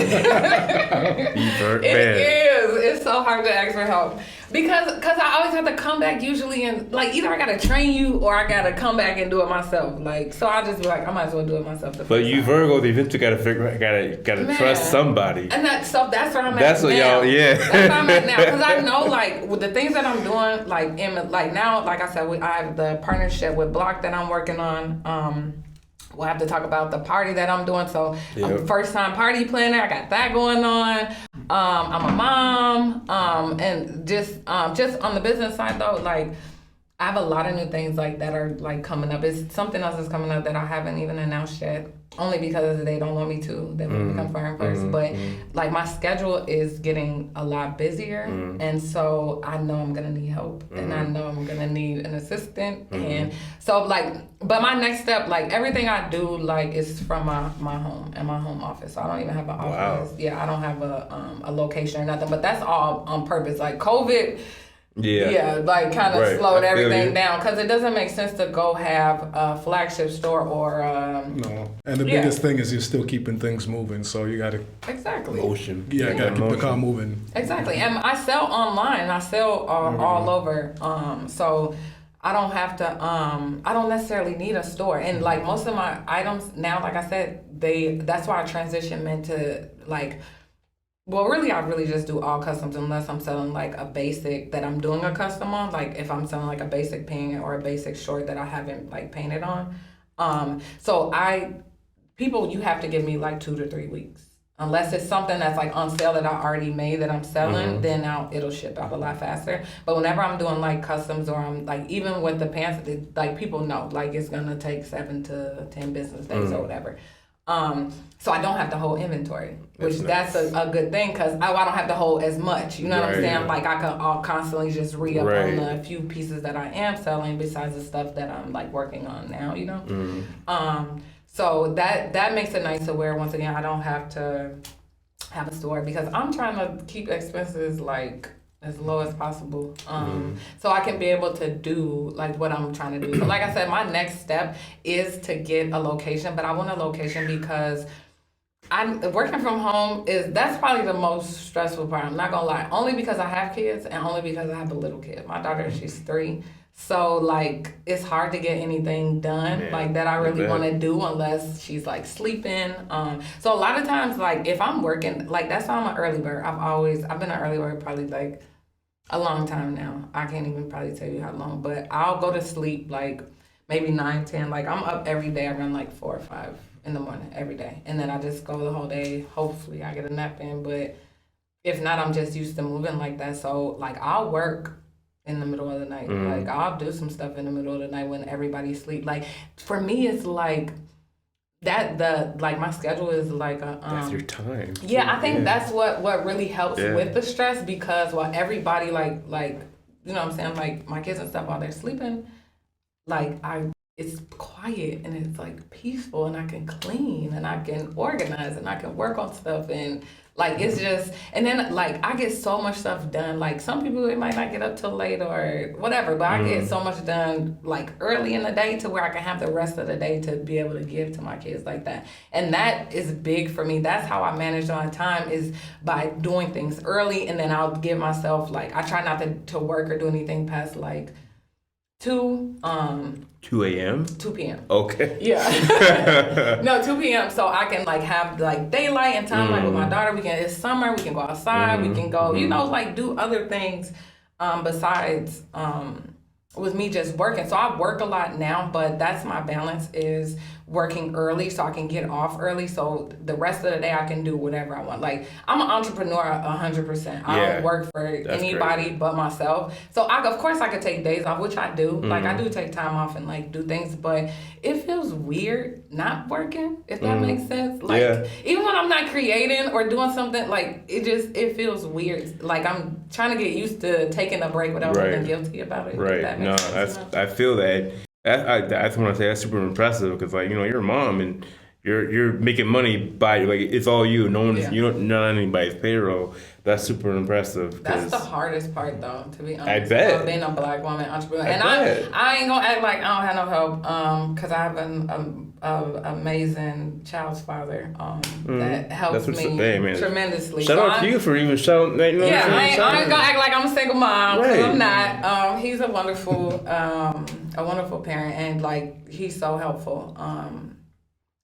it's so hard to ask for help, because I always have to come back usually, and like, either I gotta train you or I gotta come back and do it myself. Like, so I just be like, I might as well do it myself. But you Virgos, eventually gotta trust somebody. And that's where I'm at. That's what now. That's where I'm at now, because I know, like, with the things that I'm doing, like now, like I said, I have the partnership with Block that I'm working on. We'll have to talk about the party that I'm doing. So I'm a first-time party planner. I got that going on. I'm a mom. And just on the business side, though, like, I have a lot of new things like that are like coming up. It's something else is coming up that I haven't even announced yet, only because they don't want me to. They want me to confirm first. But like, my schedule is getting a lot busier, and so I know I'm gonna need help, and I know I'm gonna need an assistant, and so like, but my next step, like, everything I do, like, is from my home and my home office. So I don't even have an office. Wow. Yeah, I don't have a location or nothing. But that's all on purpose. Like, COVID. Yeah, like, kind of slowed everything down, because it doesn't make sense to go have a flagship store or no. And the biggest thing is you're still keeping things moving, so you gotta motion. Yeah, you gotta keep the car moving. Exactly, and I sell online. I sell all over. So I don't have to. I don't necessarily need a store, and like, most of my items now, like I said, that's why I transitioned into like. Well, really, I really just do all customs unless I'm selling like a basic that I'm doing a custom on. Like, if I'm selling like a basic pant or a basic short that I haven't like painted on, So people, you have to give me like 2 to 3 weeks. Unless it's something that's like on sale that I already made that I'm selling, then now it'll ship out a lot faster. But whenever I'm doing like customs or I'm like, even with the pants, like people know, like it's gonna take 7 to 10 business days or whatever. So I don't have to hold inventory, which that's a good thing because I don't have to hold as much. You know what I'm saying? Yeah. Like I can all constantly just re-up on the few pieces that I am selling besides the stuff that I'm like working on now, you know? So that makes it nice to where, once again, I don't have to have a store because I'm trying to keep expenses like as low as possible. So I can be able to do like what I'm trying to do. So like I said, my next step is to get a location, but I want a location because I'm working from home that's probably the most stressful part. I'm not gonna lie. Only because I have kids and only because I have a little kid. My daughter, she's 3. So, like, it's hard to get anything done, like, that I really want to do unless she's, like, sleeping. So, a lot of times, like, if I'm working, like, that's why I'm an early bird. I've been an early bird probably, like, a long time now. I can't even probably tell you how long. But I'll go to sleep, like, maybe 9, 10. Like, I'm up every day around, like, 4 or 5 in the morning every day. And then I just go the whole day. Hopefully, I get a nap in. But if not, I'm just used to moving like that. So, like, I'll work in the middle of the night. Like, I'll do some stuff in the middle of the night when everybody's asleep. Like, for me, it's like like my schedule is like a that's your time. Yeah, I think that's what really helps with the stress because while everybody like you know what I'm saying, like my kids and stuff while they're sleeping, like it's quiet and it's like peaceful and I can clean and I can organize and I can work on stuff and like it's just, and then like I get so much stuff done. Like some people, they might not get up till late or whatever, but I get so much done like early in the day to where I can have the rest of the day to be able to give to my kids like that. And that is big for me. That's how I manage my time, is by doing things early, and then I'll give myself like, I try not to work or do anything past like 2 a.m. 2 p.m. Okay. Yeah. No, 2 p.m. So I can like have like daylight and time like with my daughter. It's summer, we can go outside, we can go, you know, like do other things besides with me just working. So I work a lot now, but that's my balance, is working early so I can get off early. So the rest of the day I can do whatever I want. Like I'm an entrepreneur 100%. I don't work for anybody but myself. So of course I could take days off, which I do. Like I do take time off and like do things, but it feels weird not working, if that makes sense. Like even when I'm not creating or doing something, like it feels weird. Like I'm trying to get used to taking a break without feeling guilty about it. Right. No, I feel that. I just want to say that's super impressive because, like, you know, you're a mom and you're making money by, like, it's all you. No one's not on anybody's payroll. That's super impressive. That's the hardest part, though, to be honest. I bet. Being a Black woman entrepreneur, I ain't gonna act like I don't have no help, because I have an amazing child's father that helps me tremendously. Shout out to you for even shouting. You know, I ain't gonna act like I'm a single mom, because I'm not. He's a wonderful parent, and like he's so helpful.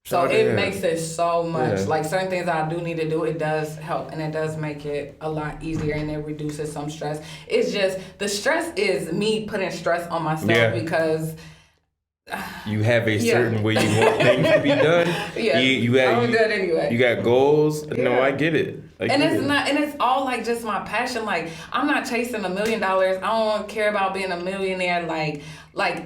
So it makes it so much. Like certain things I do need to do, it does help, and it does make it a lot easier, and it reduces some stress. It's just the stress is me putting stress on myself because you have a certain way you want things to be done. I'm good anyway. You got goals. No, I get it. And it's all like just my passion. Like I'm not chasing $1 million. I don't care about being a millionaire. Like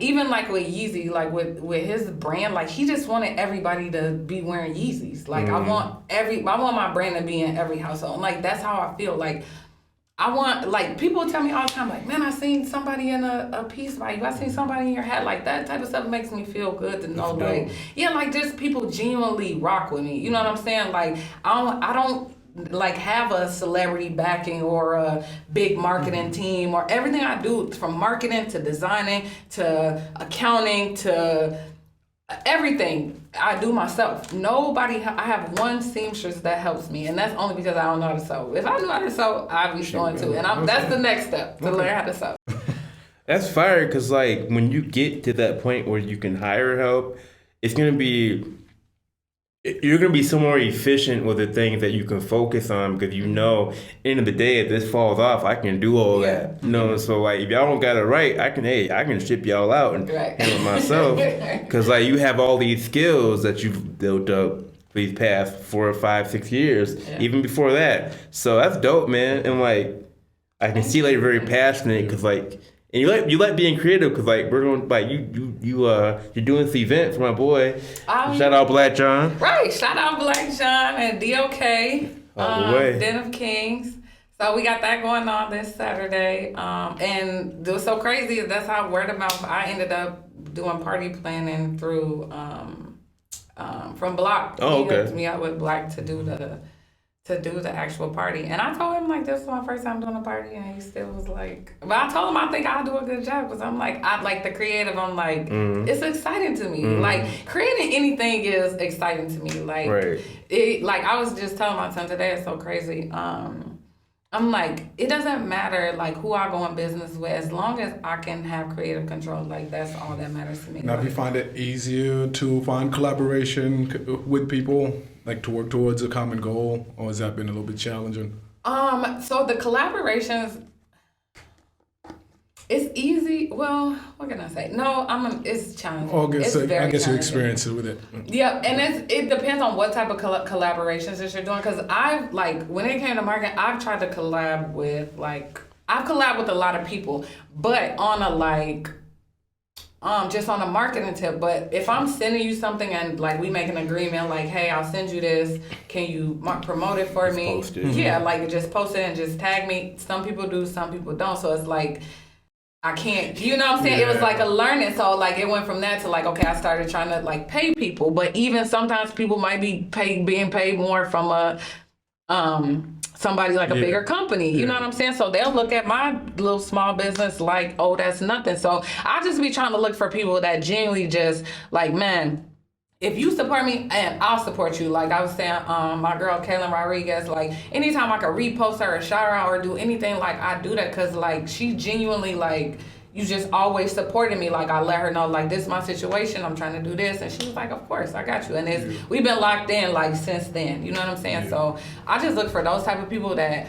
even like with Yeezy, like with his brand, like he just wanted everybody to be wearing Yeezys. Like I want my brand to be in every household. Like that's how I feel. Like I want, like, people tell me all the time, like, man, I seen somebody in a piece by you. I seen somebody in your hat. Like, that type of stuff makes me feel good to know, like, like, just people genuinely rock with me. You know what I'm saying? Like, I don't like, have a celebrity backing or a big marketing team, or everything I do, from marketing to designing to accounting to everything I do myself. I have one seamstress that helps me, and that's only because I don't know how to sew. If I knew how to sew, I'd be sewing too. And that's the next step, to learn how to sew. That's fire, because like when you get to that point where you can hire help, it's gonna be you're going to be so more efficient with the things that you can focus on because you know, end of the day, if this falls off, I can do all that. You know, so like if y'all don't got it right, I can ship y'all out and handle it myself because like you have all these skills that you've built up for these past 4 or 5, 6 years, even before that. So that's dope, man. And like I can see like you're very passionate because like. And you like being creative because like we're going like you're doing this event for my boy. Shout out Black John. Right, shout out Black John and DOK, Den of Kings. So we got that going on this Saturday. And what's so crazy is that's how word of mouth. I ended up doing party planning through from Block. Oh, okay. He hooked me up with Black to do the actual party. And I told him, like, this was my first time doing a party, and he still was like, but I told him I think I'll do a good job, because I'm like, I like the creative, I'm like, it's exciting to me. Like, creating anything is exciting to me. Like, like, I was just telling my son today, it's so crazy. I'm like, it doesn't matter, like, who I go in business with, as long as I can have creative control, like, that's all that matters to me. Now, do you find it easier to find collaboration with people, like to work towards a common goal, or has that been a little bit challenging? So the collaborations, it's easy. Well, what can I say? No, it's challenging. Oh, I guess your challenging. experience with it. Yeah, and it depends on what type of collaborations that you're doing. Because I've, like, when it came to marketing, I've tried to collab with, like, I've collabed with a lot of people, but on a, like, just on a marketing tip. But if I'm sending you something and like we make an agreement, like, hey, I'll send you this, can you promote it for me? Post it. Yeah, like just post it and just tag me. Some people do, some people don't. So it's like, I can't, you know what I'm saying? It was like a learning. So like it went from that to like, okay, I started trying to like pay people. But even sometimes people might be being paid more from a somebody like a bigger company, you know what I'm saying? So they'll look at my little small business like, oh, that's nothing. So I just be trying to look for people that genuinely just like, man, if you support me, and I'll support you. Like I was saying, my girl Kaylin Rodriguez, like anytime I could repost her or shout her out or do anything, like I do that because like she genuinely like, you just always supported me. Like I let her know, like, this is my situation, I'm trying to do this, and she was like, of course, I got you. And we've been locked in like since then, you know what I'm saying? So I just look for those type of people that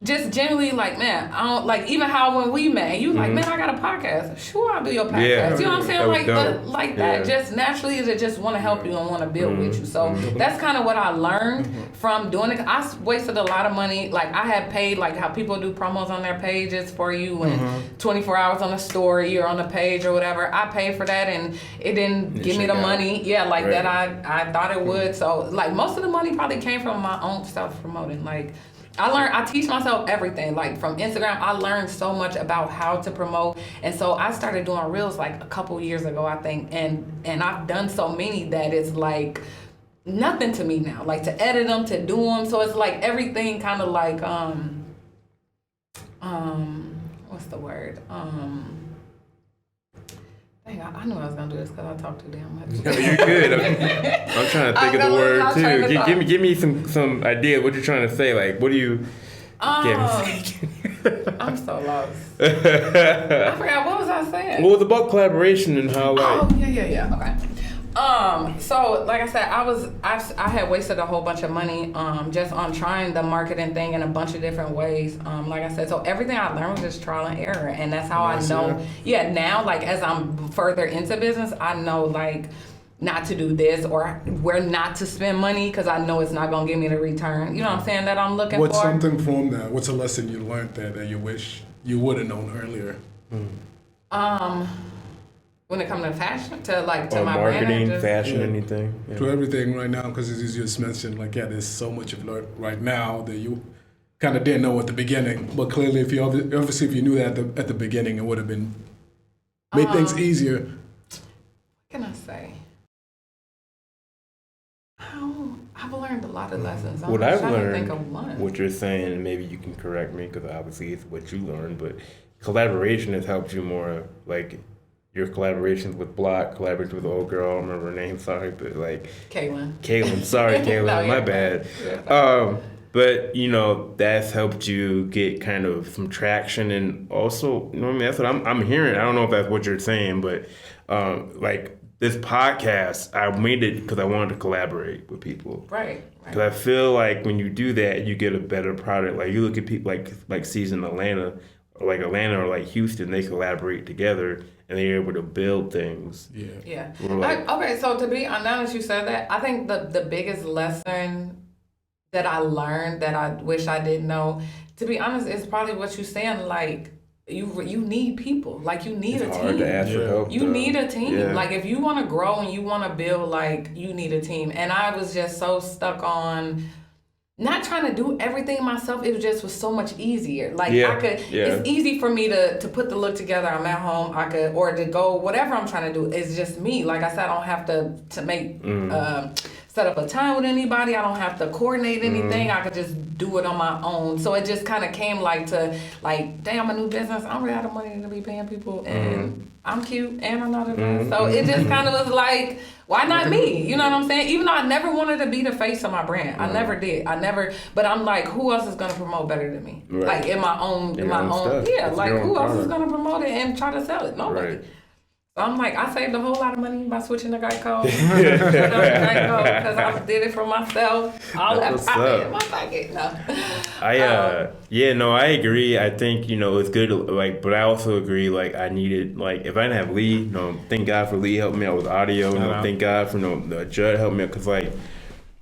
just generally like, man, I don't like, even how when we met, you like, man, I got a podcast. Sure, I'll do your podcast. Yeah. You know what I'm saying? That Like that, just naturally they just want to help you and want to build with you. So that's kind of what I learned from doing it. I wasted a lot of money. Like I had paid, like how people do promos on their pages for you and 24 hours on the story or on the page or whatever. I paid for that and it didn't give me the money. Yeah, like that I thought it would. So like most of the money probably came from my own self promoting. Like I teach myself everything. Like from Instagram, I learned so much about how to promote. And so I started doing reels like a couple years ago, I think. And I've done so many that it's like nothing to me now. Like to edit them, to do them. So it's like everything kind of like, what's the word? Dang, I knew I was gonna do this because I talk too damn much. No, you're good. I'm trying to think of the word too. Give me some idea what you're trying to say. Like, what do you? I'm so lost. I forgot what was I saying. Well, it was about collaboration and how like. Oh yeah. Okay. So like I said, I had wasted a whole bunch of money just on trying the marketing thing in a bunch of different ways. Like I said, so everything I learned was just trial and error, and that's how I know. Yeah, now like as I'm further into business, I know like not to do this or where not to spend money because I know it's not gonna give me the return. You know what I'm saying that I'm looking for. What's something from that? What's a lesson you learned that you wish you would have known earlier? When it comes to fashion, to my marketing, brand, fashion, anything. Yeah. To everything right now, because as you just mentioned, like, there's so much of it right now that you kind of didn't know at the beginning. But clearly, if you knew that at the beginning, it would have been made things easier. What can I say? I've learned a lot of lessons. What I've learned, think of one. what you're saying, and maybe you can correct me because obviously it's what you learned, but collaboration has helped you more, like. Your collaborations with Block, collaborations with the old girl, I don't remember her name, sorry, but like... Kaylin, sorry, Kaylin, No, my bad. But, you know, that's helped you get kind of some traction and also, you know what I mean, that's what I'm hearing. I don't know if that's what you're saying, but like this podcast, I made it because I wanted to collaborate with people. Right. Because I feel like when you do that, you get a better product. Like you look at people like season Atlanta or like Houston, they collaborate together and they're able to build things. Yeah. Like, okay, so to be honest, now that you said that, I think the biggest lesson that I learned that I wish I didn't know, to be honest, is probably what you're saying. Like you need people. Like you need a team. It's hard to ask for help. You need a team. Yeah. Like if you want to grow and you want to build, like you need a team. And I was just so stuck on not trying to do everything myself. It was so much easier. Like I could, it's easy for me to put the look together. I'm at home. I could, or to go, whatever I'm trying to do. It's just me. Like I said, I don't have to make, set up a time with anybody. I don't have to coordinate anything. I could just do it on my own. So it just kind of came dang, I'm a new business. I don't really have the money to be paying people. And I'm cute and I'm not advanced. So it just kind of was like, why not me? You know what I'm saying? Even though I never wanted to be the face of my brand. I never did. But I'm like, who else is going to promote better than me? Right. Like in my own stuff. yeah, It's like your who own else is product. going to promote it and try to sell it? Nobody. Right. So I'm like, I saved a whole lot of money by switching to Geico. Because I did it for myself. All that That's pocket what's in my pocket. No. I agree. I think, it's good, but I also agree, I needed, if I didn't have Lee, thank God for Lee helping me out with audio, thank God for, Judd helping me out, because,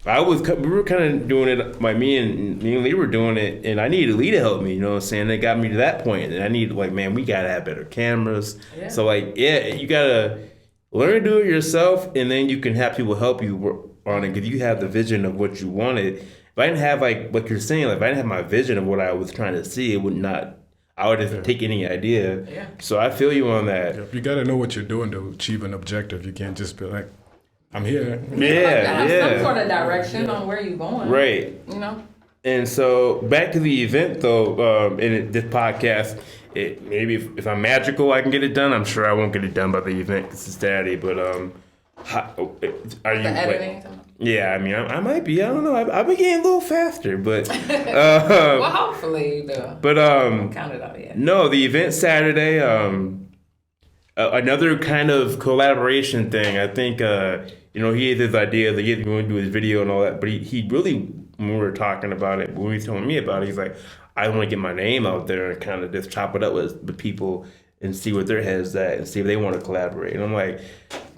we were kind of doing it, me and Lee were doing it, and I needed Lee to help me, you know what I'm saying? That got me to that point, and I needed, man, we gotta have better cameras. Yeah. So, you gotta learn to do it yourself, and then you can have people help you work on it, because you have the vision of what you wanted. If I didn't have, what you're saying, if I didn't have my vision of what I was trying to see, it would not, I would just take any idea. Yeah. So I feel you on that. Yep. You gotta know what you're doing to achieve an objective. You can't just be like, I'm here. Have some sort of direction on where you're going. Right. And so back to the event though, in this podcast, maybe if I'm magical, I can get it done. I'm sure I won't get it done by the event because it's daddy. But are you? Editing? Yeah, I might be. I don't know. I've been getting a little faster, but well, hopefully you do. But count it out yet. No, the event Saturday. Another kind of collaboration thing. I think he had this idea that he was going to do his video and all that, but he really, when we were talking about it, when he was telling me about it, he's like, I want to get my name out there and kind of just chop it up with people and see what their head's at and see if they want to collaborate. And I'm like,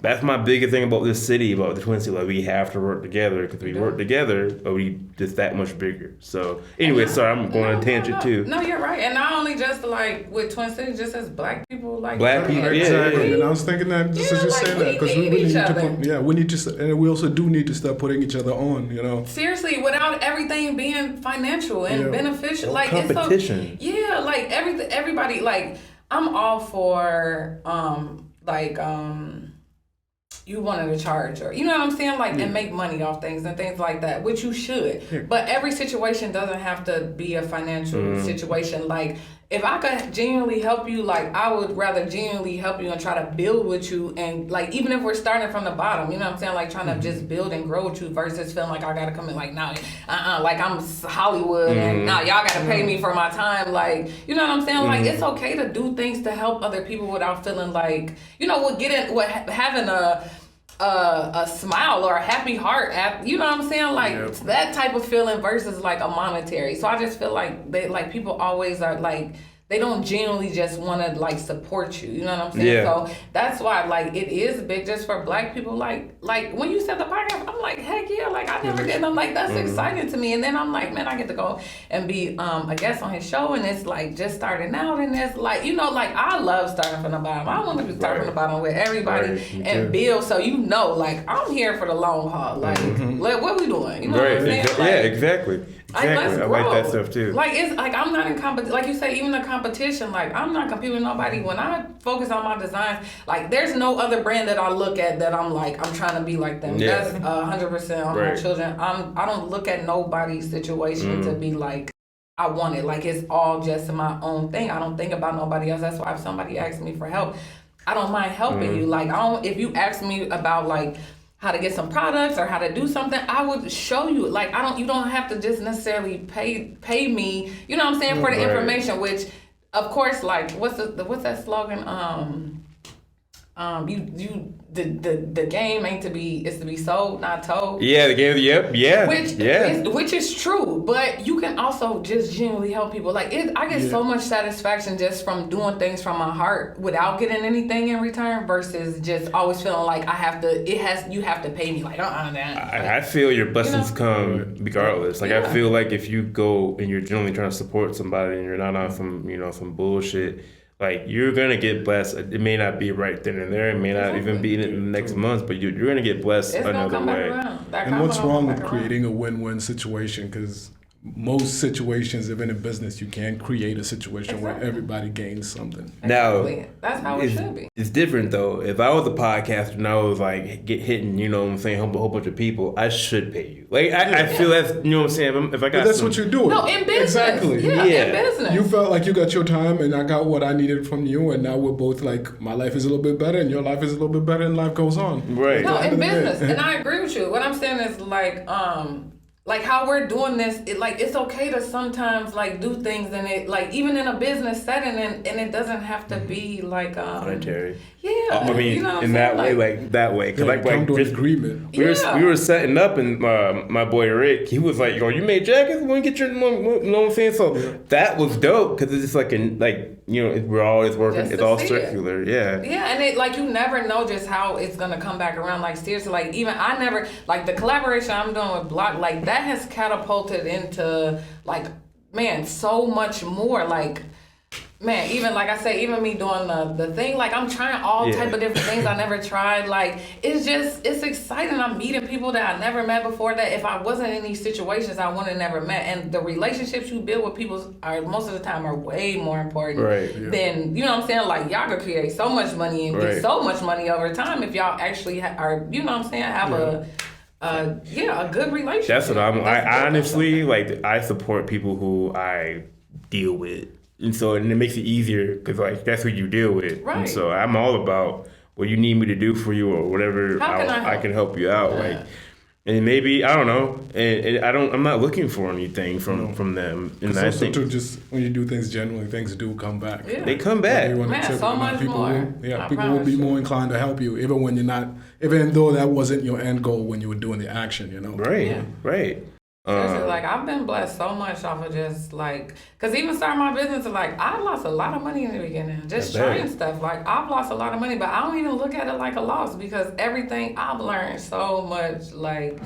that's my biggest thing about this city, about the Twin Cities. We have to work together, because we work together, we just that much bigger. So anyway, sorry, I'm going on a tangent too. No, you're right. And not only just with Twin Cities, just as black people, black people, exactly. And I was thinking that just as you said that, because we really need to, and we also do need to start putting each other on. Seriously, without everything being financial and beneficial, competition. Everybody, I'm all for you wanted to charge, or you know what I'm saying, and make money off things and things like that, which you should. Yeah. But every situation doesn't have to be a financial situation. If I could genuinely help you, I would rather genuinely help you and try to build with you, and even if we're starting from the bottom, you know what I'm saying, trying to just build and grow with you versus feeling like I gotta come in I'm Hollywood and now y'all gotta pay me for my time, you know what I'm saying, it's okay to do things to help other people without feeling having a smile or a happy heart you know what I'm saying, that type of feeling versus a monetary. So I just feel like they people always are they don't genuinely just want to support you, you know what I'm saying? So that's why it is big just for black people. When you said the podcast, I'm like, heck yeah, I never did. I'm like, that's exciting to me. And then I'm like, man, I get to go and be a guest on his show, and it's just starting out, and it's I love starting from the bottom. I want to be starting from the bottom with everybody and build, so I'm here for the long haul. What we doing? You know what I'm saying? Exactly. Exactly. I like that stuff too. It's I'm not in competition. Like you say, even the competition, I'm not competing with nobody. When I focus on my designs, there's no other brand that I look at that I'm trying to be like them. Yeah. That's 100% on my children. I don't look at nobody's situation to be I want it. It's all just my own thing. I don't think about nobody else. That's why if somebody asks me for help, I don't mind helping you. If you ask me about how to get some products or how to do something, I would show you. You don't have to just necessarily pay me, you know what I'm saying, for the information, which of course, what's that slogan? the game ain't to be sold, not told. Yeah, the game. Yep. Which is true, but you can also just genuinely help people. Like I get so much satisfaction just from doing things from my heart without getting anything in return, versus just always feeling like you have to pay me. Like I feel your blessings come regardless. Like I feel like if you go and you're generally trying to support somebody and you're not on some bullshit. Like, you're going to get blessed. It may not be right then and there. It may not even be in the next month, but you're going to get blessed another way. And what's wrong with creating a win-win situation? Because most situations, even in business, you can create a situation where everybody gains something. Now, that's how it should be. It's different, though. If I was a podcaster and I was, like, hitting, you know what I'm saying, a whole bunch of people, I should pay you. Like, I feel that's, you know what I'm saying? If I got that's what you're doing. No, in business. Exactly. Yeah, in business. You felt like you got your time and I got what I needed from you, and now we're both like, my life is a little bit better and your life is a little bit better and life goes on. Right. No, in business. And I agree with you. What I'm saying is, like how we're doing this, it's okay to sometimes like do things and it like even in a business setting and it doesn't have to be like monetary. Yeah, I mean, you know in that way, like that way, because come to an agreement. We were setting up, and my boy Rick, he was like, "Yo, you made jackets? Want to get your?" You know what I'm saying? So that was dope because it's just like we're always working. It's all circular, yeah. Yeah, and it like you never know just how it's gonna come back around. Like seriously, like even I never like the collaboration I'm doing with Block, like that has catapulted into like so much more like. Man, even like I say, even me doing the thing, like I'm trying all type of different things I never tried. Like it's exciting. I'm meeting people that I never met before. That if I wasn't in these situations, I would have never met. And the relationships you build with people are most of the time are way more important than you know what I'm saying. Like y'all could create so much money and get so much money over time if y'all actually are you know what I'm saying have a good relationship. That's what I honestly like. I support people who I deal with. And it makes it easier because like that's who you deal with. Right. And so I'm all about what you need me to do for you or whatever I can help you out. Like, and maybe I don't know. And I'm not looking for anything from them. And I think just when you do things genuinely, things do come back. Yeah. They come back. So much more. People will be more inclined to help you even when you're not. Even though that wasn't your end goal when you were doing the action. You know. Right. Yeah. Right. Like I've been blessed so much off of just like, cause even starting my business, like I lost a lot of money in the beginning, just trying stuff. Like I've lost a lot of money, but I don't even look at it like a loss because everything I've learned so much, like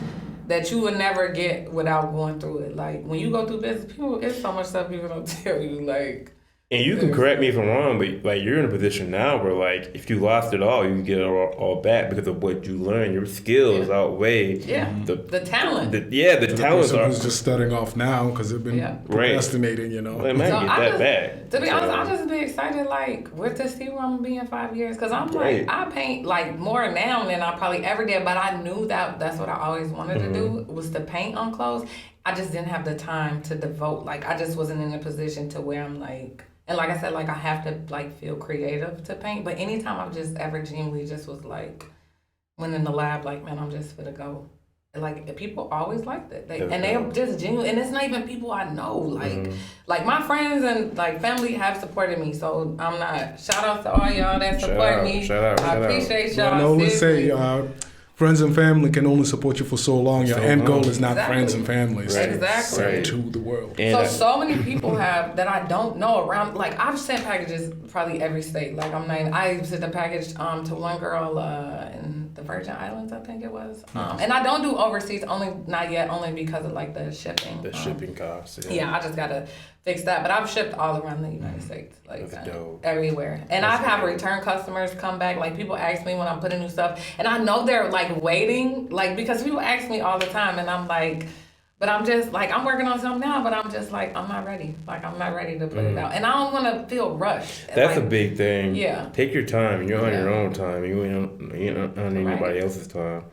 that you would never get without going through it. Like when you go through business, it's so much stuff people don't tell you. Like. And you can correct me if I'm wrong, but like you're in a position now where like if you lost it all, you can get it all back because of what you learned. Your skills outweigh the talent. The talents are. Who's just starting off now because they've been procrastinating, you know. Well, they might get that back. To be honest, I just be excited like to see where I'm gonna be in 5 years because I'm like I paint like more now than I probably ever did, but I knew that's what I always wanted to do was to paint on clothes. I just didn't have the time to devote. Like I just wasn't in a position to where I'm like. And like I said, like I have to like feel creative to paint. But anytime I've just ever genuinely just was like, went in the lab, like, man, I'm just gonna go. And like people always like that. And they're just genuine. And it's not even people I know. Like like my friends and like family have supported me. So I'm not. Shout out to all y'all that support me. I appreciate y'all. I always say. Friends and family can only support you for so long. Your end goal is not friends and family. Exactly. To the world. And so many people have that I don't know around. Like I've sent packages probably every state. Like I sent a package to one girl in the Virgin Islands, I think it was. And I don't do overseas not yet, only because of like the shipping. The shipping costs. Yeah, I just gotta fix that. But I've shipped all around the United States, like everywhere. And I've had return customers come back. Like people ask me when I'm putting new stuff, and I know they're like waiting, like because people ask me all the time, and I'm like, but I'm just like I'm working on something now, but I'm just like I'm not ready. Like I'm not ready to put it out, and I don't want to feel rushed. That's a big thing. Yeah, take your time. You're on your own time. You ain't on anybody else's time.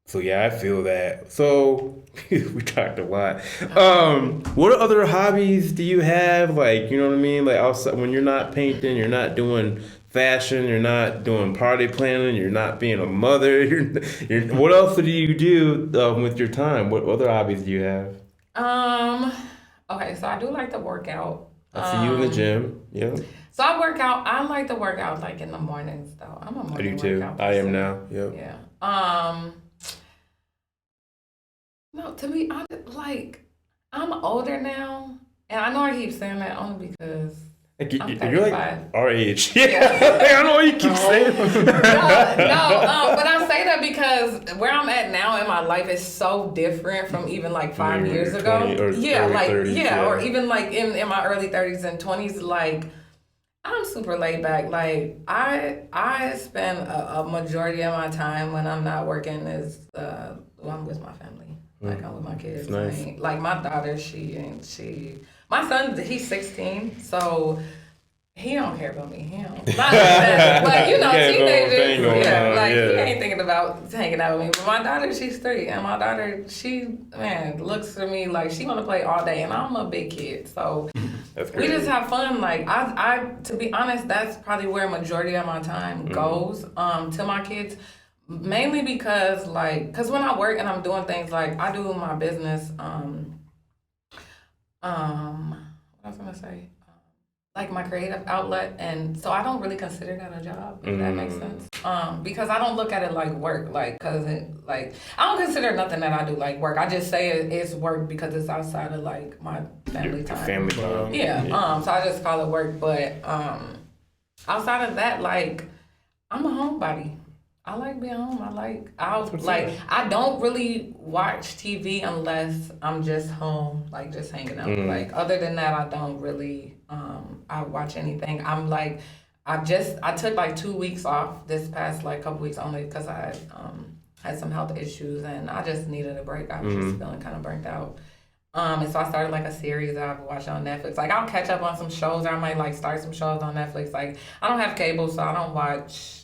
So yeah, I feel that. So we talked a lot. What other hobbies do you have? Like, you know what I mean? Like outside, when you're not painting, you're not doing fashion, you're not doing party planning, you're not being a mother. What else do you do with your time? What other hobbies do you have? Okay, so I do like to work out. I see you in the gym. Yeah. So I work out. I like to work out like in the mornings though. I'm a morning I do too. workout I am person. now. Yep. Yeah. No, to be honest, like I'm older now, and I know I keep saying that only because Like, I'm you're like 35. our age. Yeah. I know what you keep saying. No, but I say that because where I'm at now in my life is so different from even like 5 years ago. 20 or Yeah, early like 30s, yeah. or even like in my early 30s and 20s, like I'm super laid back. Like I spend a majority of my time when I'm not working is I'm with my family. Like I'm with my kids. Nice. Like my daughter, my son, he's 16, so he don't care about me. He don't. Not like that. But you know, teenagers, he ain't thinking about hanging out with me. But my daughter, she's 3, and my daughter, she looks at me like she want to play all day, and I'm a big kid, so we just have fun. Like I, to be honest, that's probably where a majority of my time goes to my kids. Mainly because when I work and I'm doing things like I do my business, what I was gonna say, like my creative outlet, and so I don't really consider that a job, if that makes sense. Because I don't look at it like work, I don't consider nothing that I do like work. I just say it's work because it's outside of like my family time. Family time. Yeah. So I just call it work, but outside of that, like I'm a homebody. I like being home. I don't really watch TV unless I'm just home, like just hanging out. Like other than that, I don't really I watch anything. I'm like I took like 2 weeks off this past like couple weeks only because I had some health issues and I just needed a break. I was just feeling kind of burnt out. And so I started like a series that I've watched on Netflix. Like I'll catch up on some shows, or I might like start some shows on Netflix. Like I don't have cable, so I don't watch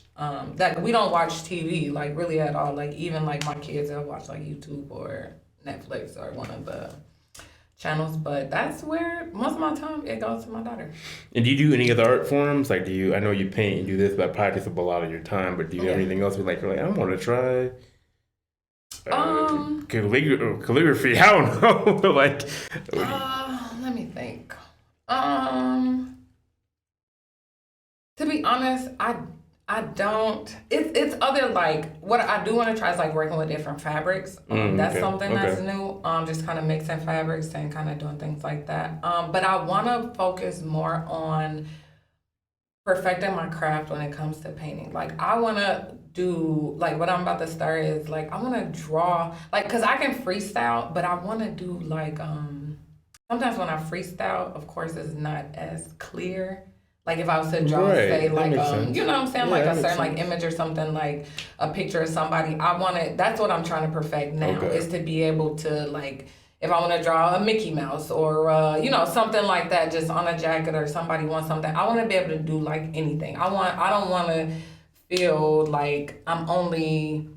that we don't watch TV like really at all. Like even like my kids, they'll watch like YouTube or Netflix or one of the channels. But that's where most of my time it goes to my daughter. And do you do any other art forms? Like I know you paint and do this, but practice up a lot of your time. But do you have anything else you're like I want to try? Calligraphy. I don't know. Like. Let me think. To be honest, I don't. It's other like what I do want to try is like working with different fabrics. That's something that's new. Just kind of mixing fabrics and kind of doing things like that. But I want to focus more on perfecting my craft when it comes to painting. Like I want to do like what I'm about to start is like I want to draw like because I can freestyle, but I want to do like sometimes when I freestyle, of course, it's not as clear. Like if I was to draw, say like you know what I'm saying, like a certain like image or something, like a picture of somebody, that's what I'm trying to perfect now is to be able to like if I want to draw a Mickey Mouse or something like that just on a jacket or somebody wants something, I want to be able to do like anything. I don't want to feel like I only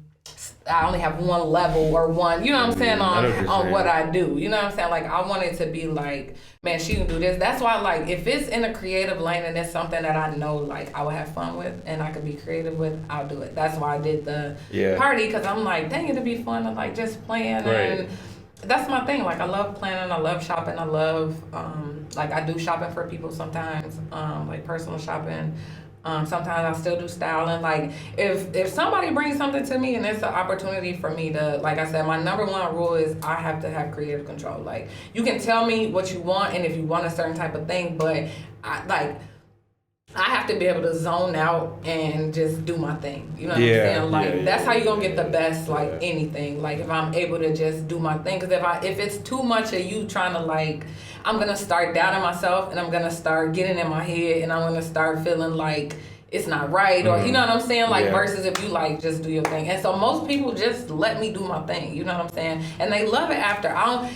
have one level or one, you know what I'm saying, on what I do. You know what I'm saying? Like I want it to be like, man, she can do this. That's why like if it's in a creative lane and it's something that I know like I would have fun with and I could be creative with, I'll do it. That's why I did the party because I'm like, dang, it'd be fun to like just playing and that's my thing. Like I love planning, I love shopping, I love like I do shopping for people sometimes, like personal shopping. Sometimes I still do styling. Like if somebody brings something to me and it's an opportunity for me to, like I said, my number one rule is I have to have creative control. Like you can tell me what you want and if you want a certain type of thing, but I have to be able to zone out and just do my thing. You know what I'm saying? Like that's how you're gonna get the best like anything. Like if I'm able to just do my thing, because if it's too much of you trying to like, I'm gonna start doubting myself and I'm gonna start getting in my head and I'm gonna start feeling like it's not right or you know what I'm saying? Like versus if you like just do your thing. And so most people just let me do my thing. You know what I'm saying? And they love it after. I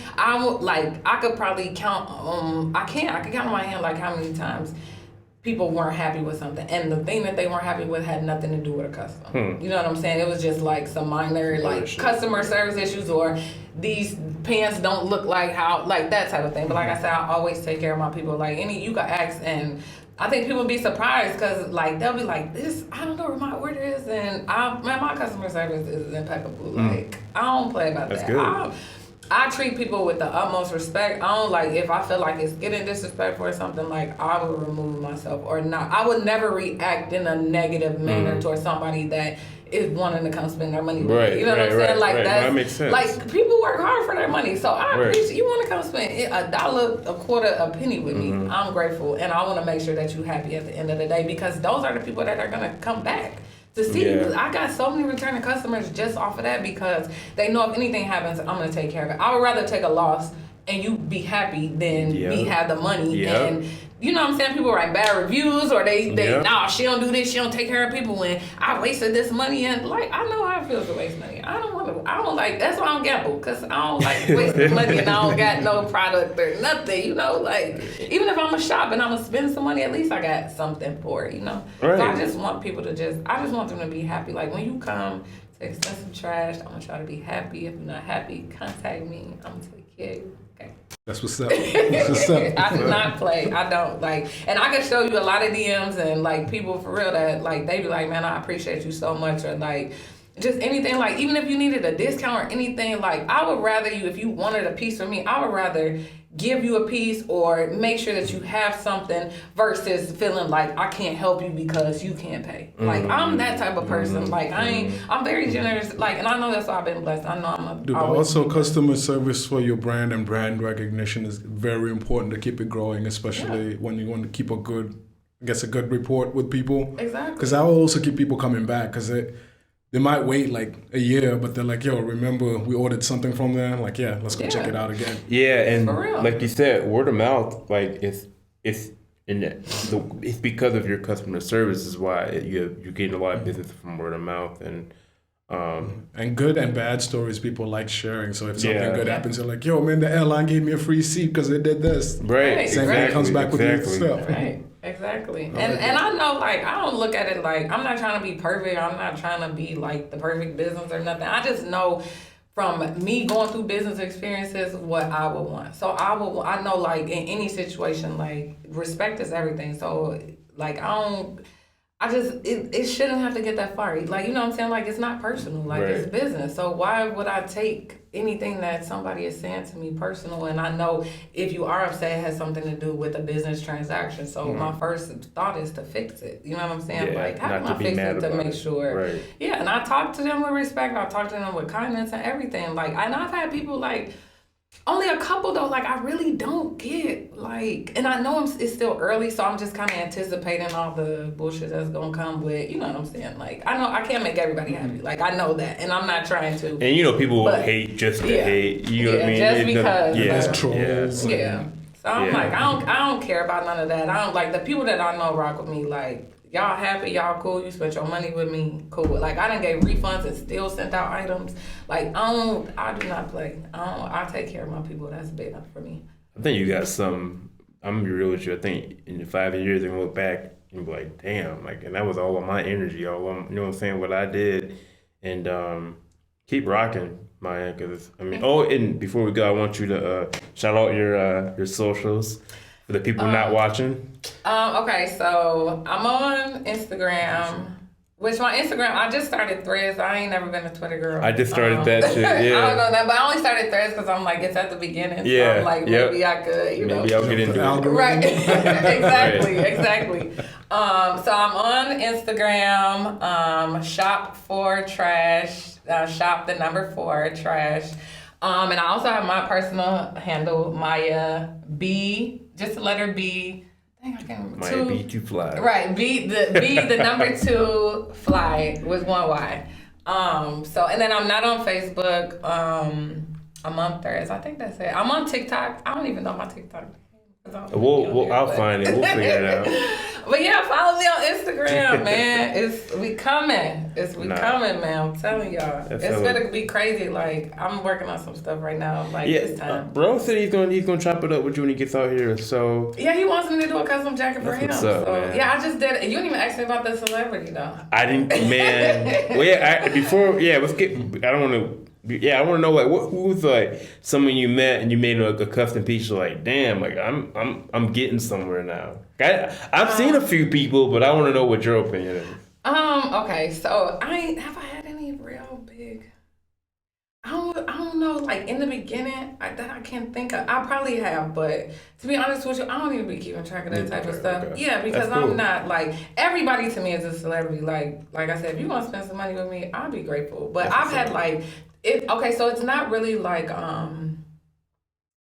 could probably count. I could count on my hand like how many times people weren't happy with something, and the thing that they weren't happy with had nothing to do with a custom. You know what I'm saying? It was just like some minor like customer service issues or these pants don't look like how, like that type of thing. But like I said, I always take care of my people. Like you can ask, and I think people be surprised because like they'll be like, this, I don't know where my order is, and my customer service is impeccable. Like I don't play about that. I treat people with the utmost respect. I don't like if I feel like it's getting disrespectful or something, like I will remove myself or not. I would never react in a negative manner towards somebody that is wanting to come spend their money with me. You know what I'm saying? Like that makes sense. Like people work hard for their money, so I appreciate you want to come spend $1, a quarter, a penny with me. I'm grateful, and I want to make sure that you're happy at the end of the day because those are the people that are gonna come back to see you. I got so many returning customers just off of that because they know if anything happens, I'm gonna take care of it. I would rather take a loss and you be happy than me have the money and. You know what I'm saying? People write bad reviews or they nah, she don't do this, she don't take care of people and I wasted this money and like I know how it feels to waste money. I don't like that's why I don't gamble because I don't like wasting money and I don't got no product or nothing, you know, like even if I'm gonna shop and I'm gonna spend some money, at least I got something for it, you know. Right. So I just want people to I just want them to be happy. Like when you come to Expensive Trash, I'm gonna try to be happy. If you're not happy, contact me. I'm gonna take care of you. Okay. That's what's up. That's what's up. I do not play. I don't like, and I can show you a lot of DMs and like people for real that like they be like, man, I appreciate you so much, or like just anything. Like even if you needed a discount or anything, like I would rather you if you wanted a piece from me, I would rather give you a piece or make sure that you have something versus feeling like I can't help you because you can't pay. Like I'm that type of person. Like I'm very generous. Like, and I know that's why I've been blessed. I know I'm a. Dude, also customer service for your brand and brand recognition is very important to keep it growing, especially when you want to keep a good report with people. Exactly. Because I will also keep people coming back because they might wait like a year, but they're like, yo, remember we ordered something from there? Like, yeah, let's go check it out again. Yeah, and like you said, word of mouth, like it's because of your customer service is why you're getting a lot of business from word of mouth and good and bad stories people like sharing. So if something good happens, they're like, yo, man, the airline gave me a free seat because they did this. Right. Same thing comes back with your stuff. Right. Exactly. And I know, like, I don't look at it like, I'm not trying to be perfect. I'm not trying to be, like, the perfect business or nothing. I just know from me going through business experiences what I would want. So I know, like, in any situation, like, respect is everything. So, like, it shouldn't have to get that far. Like, you know what I'm saying? Like, it's not personal. Like, it's business. So why would I take anything that somebody is saying to me personal? And I know if you are upset, it has something to do with a business transaction. So my first thought is to fix it. You know what I'm saying? Like, how can I fix it to make sure? Right. Yeah, and I talk to them with respect. I talk to them with kindness and everything. Like, and I've had people, like, only a couple though, like I really don't get like, and I know it's still early, so I'm just kind of anticipating all the bullshit that's gonna come with, you know what I'm saying? Like I know I can't make everybody happy, like I know that, and I'm not trying to. And you know, people will hate just to hate. You know what I mean? Just because. There's trolls. Yeah. So I'm like, I don't care about none of that. I don't like the people that I know rock with me. Like y'all happy, y'all cool. You spent your money with me, cool. Like I done gave refunds and still sent out items. Like I do not play. I take care of my people. That's big enough for me. I think you got some. I'm gonna be real with you. I think in 5 years they're gonna look back and be like, damn, like, and that was all of my energy, all of, you know what I'm saying, what I did, and keep rocking, Maya. Because I mean, and before we go, I want you to shout out your socials for the people not watching. Okay, so I'm on Instagram. Which my Instagram, I just started Threads. I ain't never been a Twitter girl. I just started that shit, yeah. I don't know that, but I only started Threads because I'm like, it's at the beginning. Yeah. So I'm like, maybe I could, you know. Maybe I'll get into it. Right. Exactly. So I'm on Instagram, shop for trash, shop the number 4 trash. And I also have my personal handle, Maya B, just the letter B. I can't remember. Maya B to fly. Right, the number 2 fly with 1 Y. So and then I'm not on Facebook. I'm on Threads. I think that's it. I'm on TikTok. I don't even know my TikTok. I'll find it. We'll figure it out. But yeah, follow me on Instagram, man. We coming, man. I'm telling y'all, it's gonna be crazy. Like I'm working on some stuff right now. Like this time. Bro said he's gonna chop it up with you when he gets out here. So yeah, he wants me to do a custom jacket for him. What's up, so man. yeah, I just did it. You didn't even ask me about the celebrity though. I didn't, man. Well, yeah. Let's get. I don't want to. Yeah, I want to know like who's like someone you met and you made a custom piece. You're like, damn, like I'm getting somewhere now. I've seen a few people, but I want to know what your opinion is. Okay, so have I had any real big? I don't I don't know, like in the beginning, that I can't think of. I probably have, but to be honest with you, I don't even be keeping track of that type of stuff. Okay. Yeah, because That's cool. I'm not like, everybody to me is a celebrity. Like I said, if you want to spend some money with me, I'll be grateful. But I've had like, okay, so it's not really like,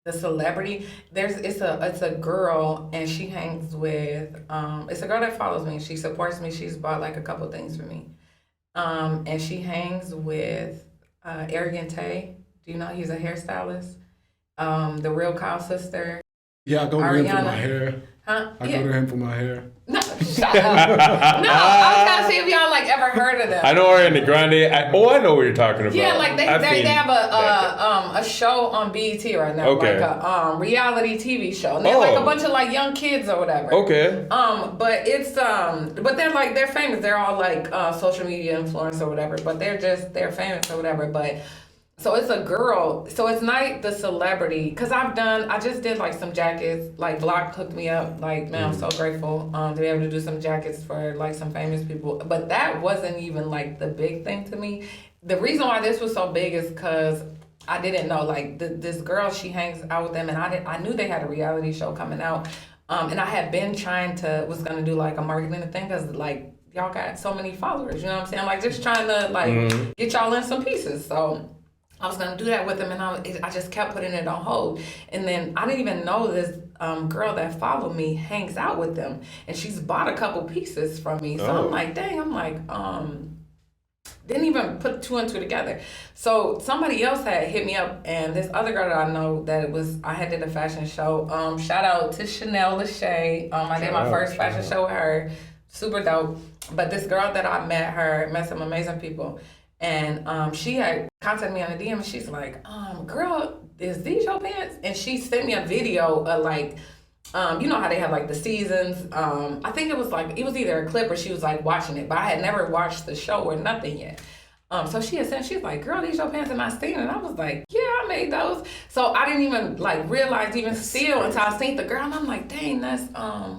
the celebrity. It's a girl, and she hangs with, it's a girl that follows me. She supports me. She's bought like a couple things for me. And she hangs with Arrogant Tay. Do you know he's a hairstystylist? The Real Kyle sister. Yeah, I go to him for my hair. Huh? I go to him for my hair. No, shut up. No, I was trying to see if y'all like ever heard of them. I know Ariana Grande. I know what you're talking about. Yeah, like they have a show on BET right now, Okay. like a reality TV show. And they're like a bunch of like young kids or whatever. Okay. But it's but they're famous. They're all like social media influencers or whatever. But they're famous or whatever. But so it's a girl. So it's not the celebrity, because I just did like some jackets. Like Block hooked me up. Like, man, I'm so grateful to be able to do some jackets for like some famous people. But that wasn't even like the big thing to me. The reason why this was so big is because I didn't know, like this girl, she hangs out with them, and I knew they had a reality show coming out. And I had been was gonna do like a marketing thing, because like y'all got so many followers, you know what I'm saying? Like just trying to like get y'all in some pieces. So I was gonna do that with them, and I just kept putting it on hold. And then I didn't even know this girl that followed me hangs out with them, and she's bought a couple pieces from me. So I'm like, dang, didn't even put two and two together. So somebody else had hit me up, and this other girl that I know I had did a fashion show. Shout out to Chanel Lachey. I did my first fashion show with her. Super dope. But this girl that I met some amazing people. And she had contacted me on the DM, and she's like, girl, is these your pants? And she sent me a video of like, you know how they have like the seasons. I think it was either a clip or she was like watching it, but I had never watched the show or nothing yet. So she had said, she's like, girl, these your pants in my seen? And I was like, yeah, I made those. So I didn't even like realize until I seen the girl, and I'm like, dang, that's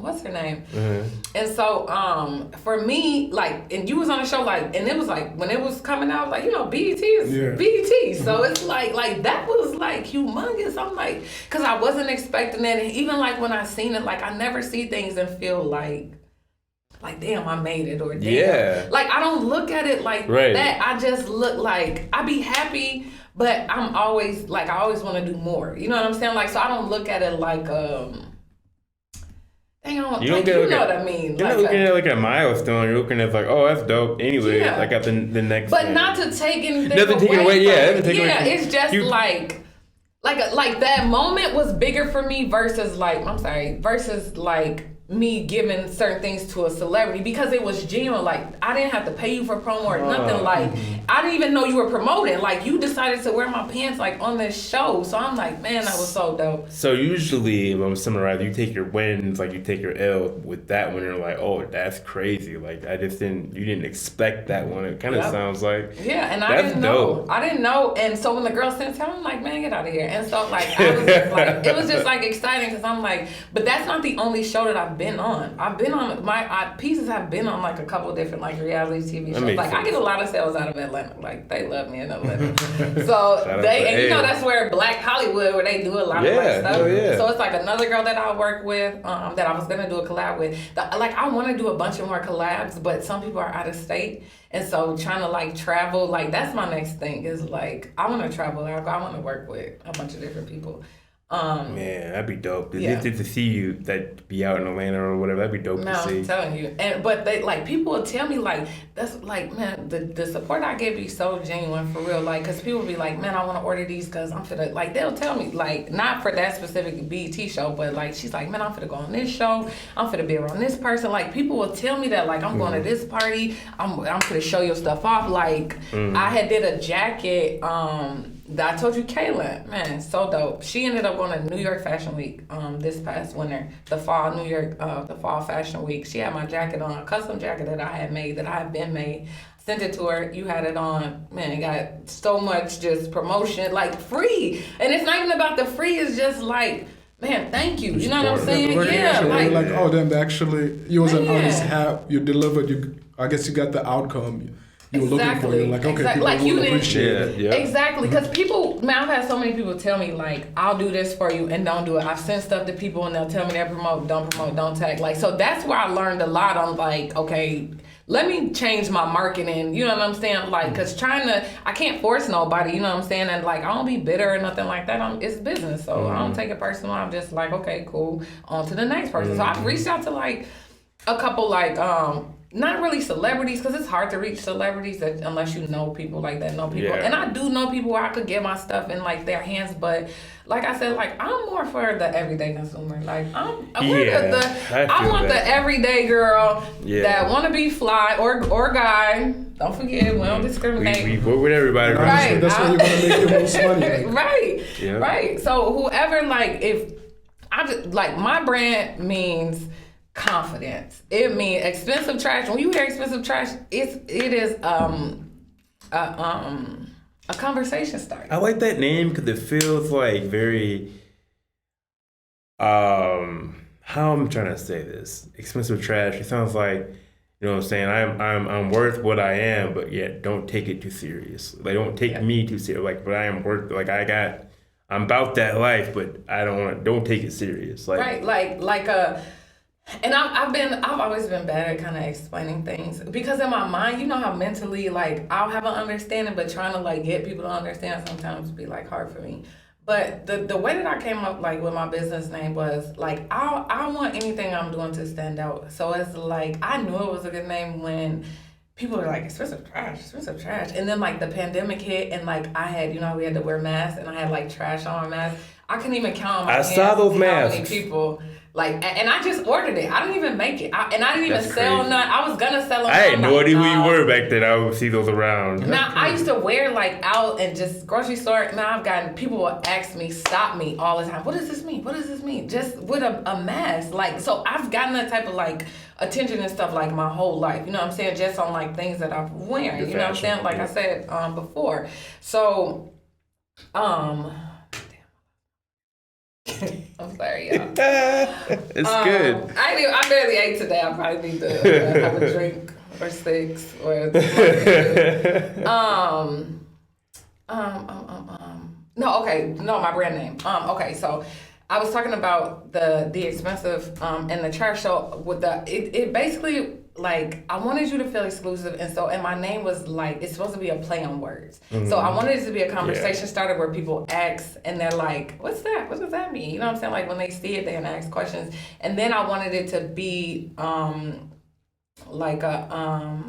what's her name? Mm-hmm. And so for me, like, and you was on the show, like, and it was like when it was coming out, like, you know, BET is BET. So it's like that was like humongous. I'm like, because I wasn't expecting it, and even like when I seen it, like I never see things and feel like damn, I made it, or damn. Like I don't look at it like that. I just look like I be happy, but I'm always like I always want to do more. You know what I'm saying? Like so I don't look at it like dang, you know what I mean? You're not looking at it like a milestone. You're looking at like, oh, that's dope. Anyway, like at the next. But thing. not to take anything Nothing taken away. Yeah, it's just like that moment was bigger for me versus like me giving certain things to a celebrity, because it was genuine. Like I didn't have to pay you for promo or nothing. Like I didn't even know you were promoting. Like you decided to wear my pants like on this show. So I'm like, man, that was so dope. So usually, if I'm summarizing, you take your wins, like you take your L with that one. You're like, oh, that's crazy. Like you didn't expect that one. It kind of sounds like and I didn't know. I didn't know. And so when the girl sent it, I'm like, man, get out of here. And so like I was just like, it was just like exciting, because I'm like, but that's not the only show that I've been on. I've been on pieces have been on like a couple of different like reality TV shows. Like sense. I get a lot of sales out of Atlanta. Like they love me in Atlanta. So you know that's where Black Hollywood, where they do a lot of like stuff. So it's like another girl that I work with that I was gonna do a collab with. Like I want to do a bunch of more collabs, but some people are out of state, and so trying to like travel, like that's my next thing. Is like I want to travel. I want to work with a bunch of different people. Man, that'd be dope. To see you that be out in Atlanta or whatever, that'd be dope to see. I'm telling you. But they like people will tell me like that's like, man, the support I give you so genuine for real. Like, cause people be like, man, I want to order these cause I'm finna, like they'll tell me like not for that specific BET show, but like she's like, man, I'm finna go on this show. I'm finna be around this person. Like people will tell me that like I'm going to this party. I'm finna show your stuff off. Like I had did a jacket. I told you, Kayla, man, so dope. She ended up going to New York Fashion Week this past winter, the fall Fashion Week. She had my jacket on, a custom jacket that I had made, that I had been made. Sent it to her. You had it on. Man, it got so much just promotion, like free. And it's not even about the free. It's just like, man, thank you. You know what I'm saying? Like, oh, then actually, you as an artist you delivered. I guess you got the outcome. you were looking for. You're like, okay, people like will you appreciate it. Yeah. Exactly, because people, man, I've had so many people tell me like, I'll do this for you and don't do it. I've sent stuff to people and they'll tell me they promote, don't tag. Like, so that's where I learned a lot on like, okay, let me change my marketing, you know what I'm saying? Like, because I can't force nobody, you know what I'm saying? And like, I don't be bitter or nothing like that. It's business. So I don't take it personal. I'm just like, okay, cool. On to the next person. So I've reached out to like a couple like, not really celebrities, because it's hard to reach celebrities unless you know people like that know people. Yeah. And I do know people where I could get my stuff in like their hands, but like I said, like I'm more for the everyday consumer. Like I want the everyday girl that want to be fly or guy. Don't forget, we don't discriminate. We work with everybody. Right. That's where you're gonna make your most money. Like. Right. Yeah. Right. So whoever, like, if I just like, my brand means confidence. It means expensive trash. When you hear expensive trash, it is a conversation starter. I like that name because it feels like very how I'm trying to say this. Expensive trash. It sounds like, you know what I'm saying, I'm worth what I am, but yet don't take it too serious. Like, don't take me too serious. Like, but I am worth, like, I'm about that life, but I don't take it serious. Like, right, and I've always been bad at kind of explaining things, because in my mind, you know how mentally, like, I'll have an understanding, but trying to like get people to understand sometimes be like hard for me. But the way that I came up like with my business name was like, I want anything I'm doing to stand out. So it's like, I knew it was a good name when people were like, expensive trash. And then like the pandemic hit, and like I had, you know, we had to wear masks, and I had like trash on my mask. I couldn't even count on my hands saw those how masks. many people. Like, and I just ordered it. I didn't even make it. And I didn't even sell none. I was gonna sell them. I had no idea who you were back then. I would see those around. Now, I used to wear like out and just grocery store. Now I've gotten, people will ask me, stop me all the time. What does this mean? What does this mean? Just with a mask. Like, so I've gotten that type of like attention and stuff like my whole life. You know what I'm saying? Just on like things that I'm wearing. You know what I'm saying? Like I said before. So, I'm sorry, y'all. It's good. I barely ate today. I probably need to have a drink or 6 or no, my brand name. Okay, so I was talking about the expensive and the trash show with it basically, like, I wanted you to feel exclusive, and my name was like, it's supposed to be a play on words. Mm-hmm. So I wanted it to be a conversation starter where people ask and they're like, what's that? What does that mean? You know what I'm saying? Like, when they see it, they can ask questions. And then I wanted it to be like a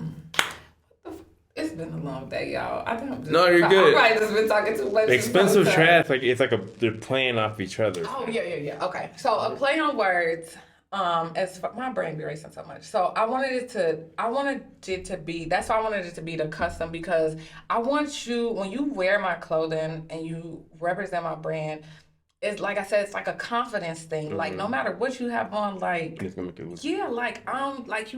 it's been a long day, y'all. I think I'm just you're good. I probably just been talking too much. Expensive trash, like it's like they're playing off each other. Oh yeah. Okay, so a play on words. As my brain be racing so much, so I wanted it to be. That's why I wanted it to be the custom, because I want you, when you wear my clothing and you represent my brand, it's like I said, it's like a confidence thing. Mm-hmm. Like, no matter what you have on, like, like like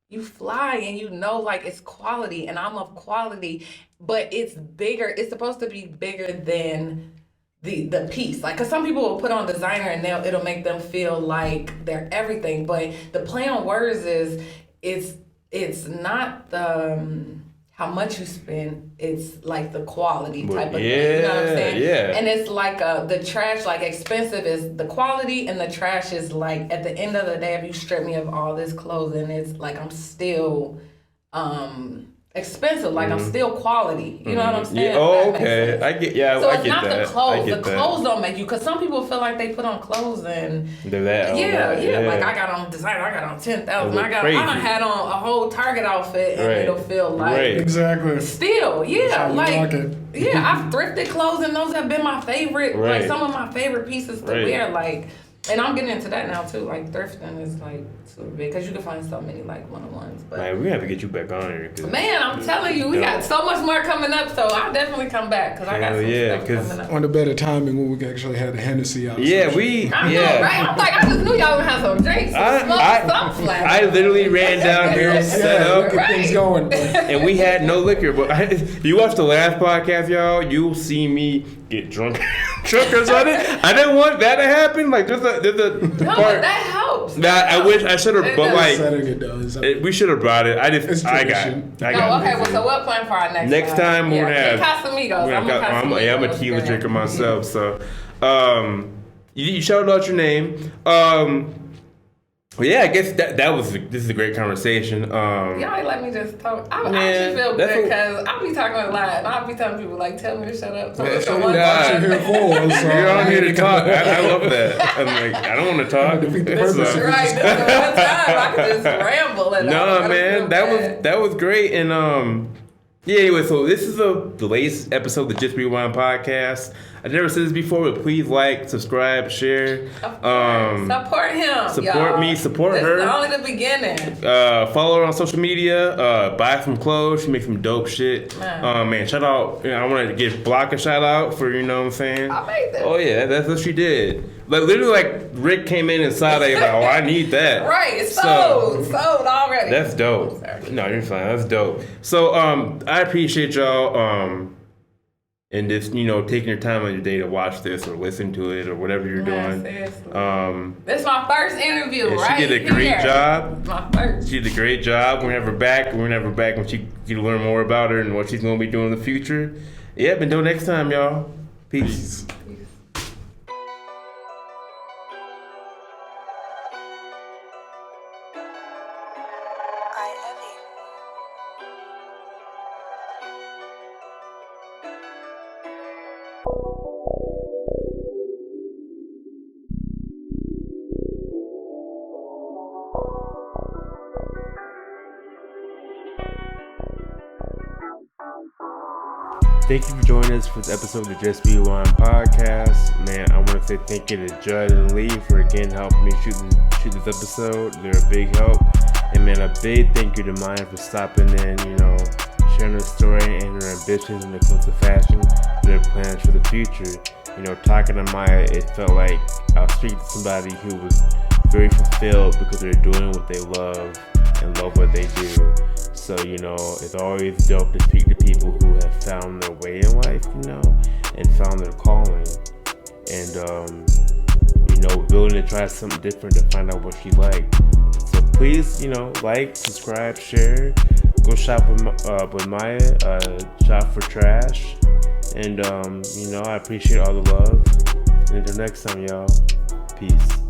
you fly, and you know, like, it's quality, and I'm of quality, but it's bigger. It's supposed to be bigger than the piece. Like, because some people will put on designer and it'll make them feel like they're everything, but the play on words is it's not the how much you spend, it's like the quality type of thing. You know what I'm saying? Yeah. And it's like the trash, like, expensive is the quality, and the trash is like, at the end of the day, if you strip me of all this clothing, it's like I'm still expensive, like I'm still quality. You know what I'm saying? Yeah. Oh, okay. I get. Yeah, so I get that. So it's not the clothes. The that. Clothes don't make you, because some people feel like they put on clothes and they're that. Yeah. Like, I got on designer. I got on 10,000. I done had on a whole Target outfit, and it'll feel like exactly. Still, like I've thrifted clothes, and those have been my favorite. Right. Like, some of my favorite pieces to wear. Like, and I'm getting into that now too. Like, thrifting is like super big, because you can find so many like one-on-ones. But man, we have to get you back on here. Man, I'm telling you, we got so much more coming up. So I'll definitely come back, because I got some stuff coming up. On the better timing when we actually had the Hennessy out. Yeah, I know, right? I'm like, I just knew y'all would have some drinks. I literally ran down here and set up. Get things going. And we had no liquor. But if you watch the last podcast, y'all, you'll see me get drunk. truckers on it. I didn't want that to happen. Like there's a No, part but that helps. that I wish I should have, but like It does. we should have brought it. I It's got tradition. it. Okay, well, so what plan for our next time? Time we're gonna have Casamigos. I'm a tequila drinker myself, so you shouted out your name. Well, yeah, I guess this is a great conversation. Y'all ain't let me just talk. I Man, actually feel that's good because I be talking a lot and I be telling people like, tell me to shut up. That's So what I'm here for. So You're on here to talk. I love that. I'm like, I don't want to talk. Defeat the purpose. So- Right, this is the one time I could just ramble and No, man, that was great, and yeah. Anyway, so this is the latest episode of the Just Rewind podcast. I never said this before, but please like, subscribe, share. Support him. Support y'all. me, support this her. This is only the beginning. Follow her on social media. Buy some clothes. She makes some dope shit. Man, shout out. I want to give Block a shout out for, you know what I'm saying? I made that. Oh yeah, that's what she did. Like literally, like Rick came in and saw that. Like, oh, I need that. Right, it's sold already. That's dope. Sorry. No, you're fine. That's dope. So, I appreciate y'all. And just, taking your time on your day to watch this or listen to it or whatever you're doing. Seriously. This is my first interview, right? She did a great job. My first. She did a great job. We're gonna have her back. We're gonna have her back when she can learn more about her and what she's gonna be doing in the future. Yep, until next time, y'all. Peace. Thank you for joining us for this episode of the Just Rewind podcast. Man, I want to say thank you to Judd and Lee for again helping me shoot this episode. They're a big help. And man, a big thank you to Maya for stopping in, sharing her story and her ambitions when it comes to fashion and their plans for the future. Talking to Maya, it felt like I was speaking to somebody who was very fulfilled because they're doing what they love and love what they do. So, it's always dope to speak to people who have found their way in life, and found their calling. And, willing to try something different to find out what she liked. So please, like, subscribe, share, go shop with Maya, shop for trash. And, I appreciate all the love. And until next time, y'all, peace.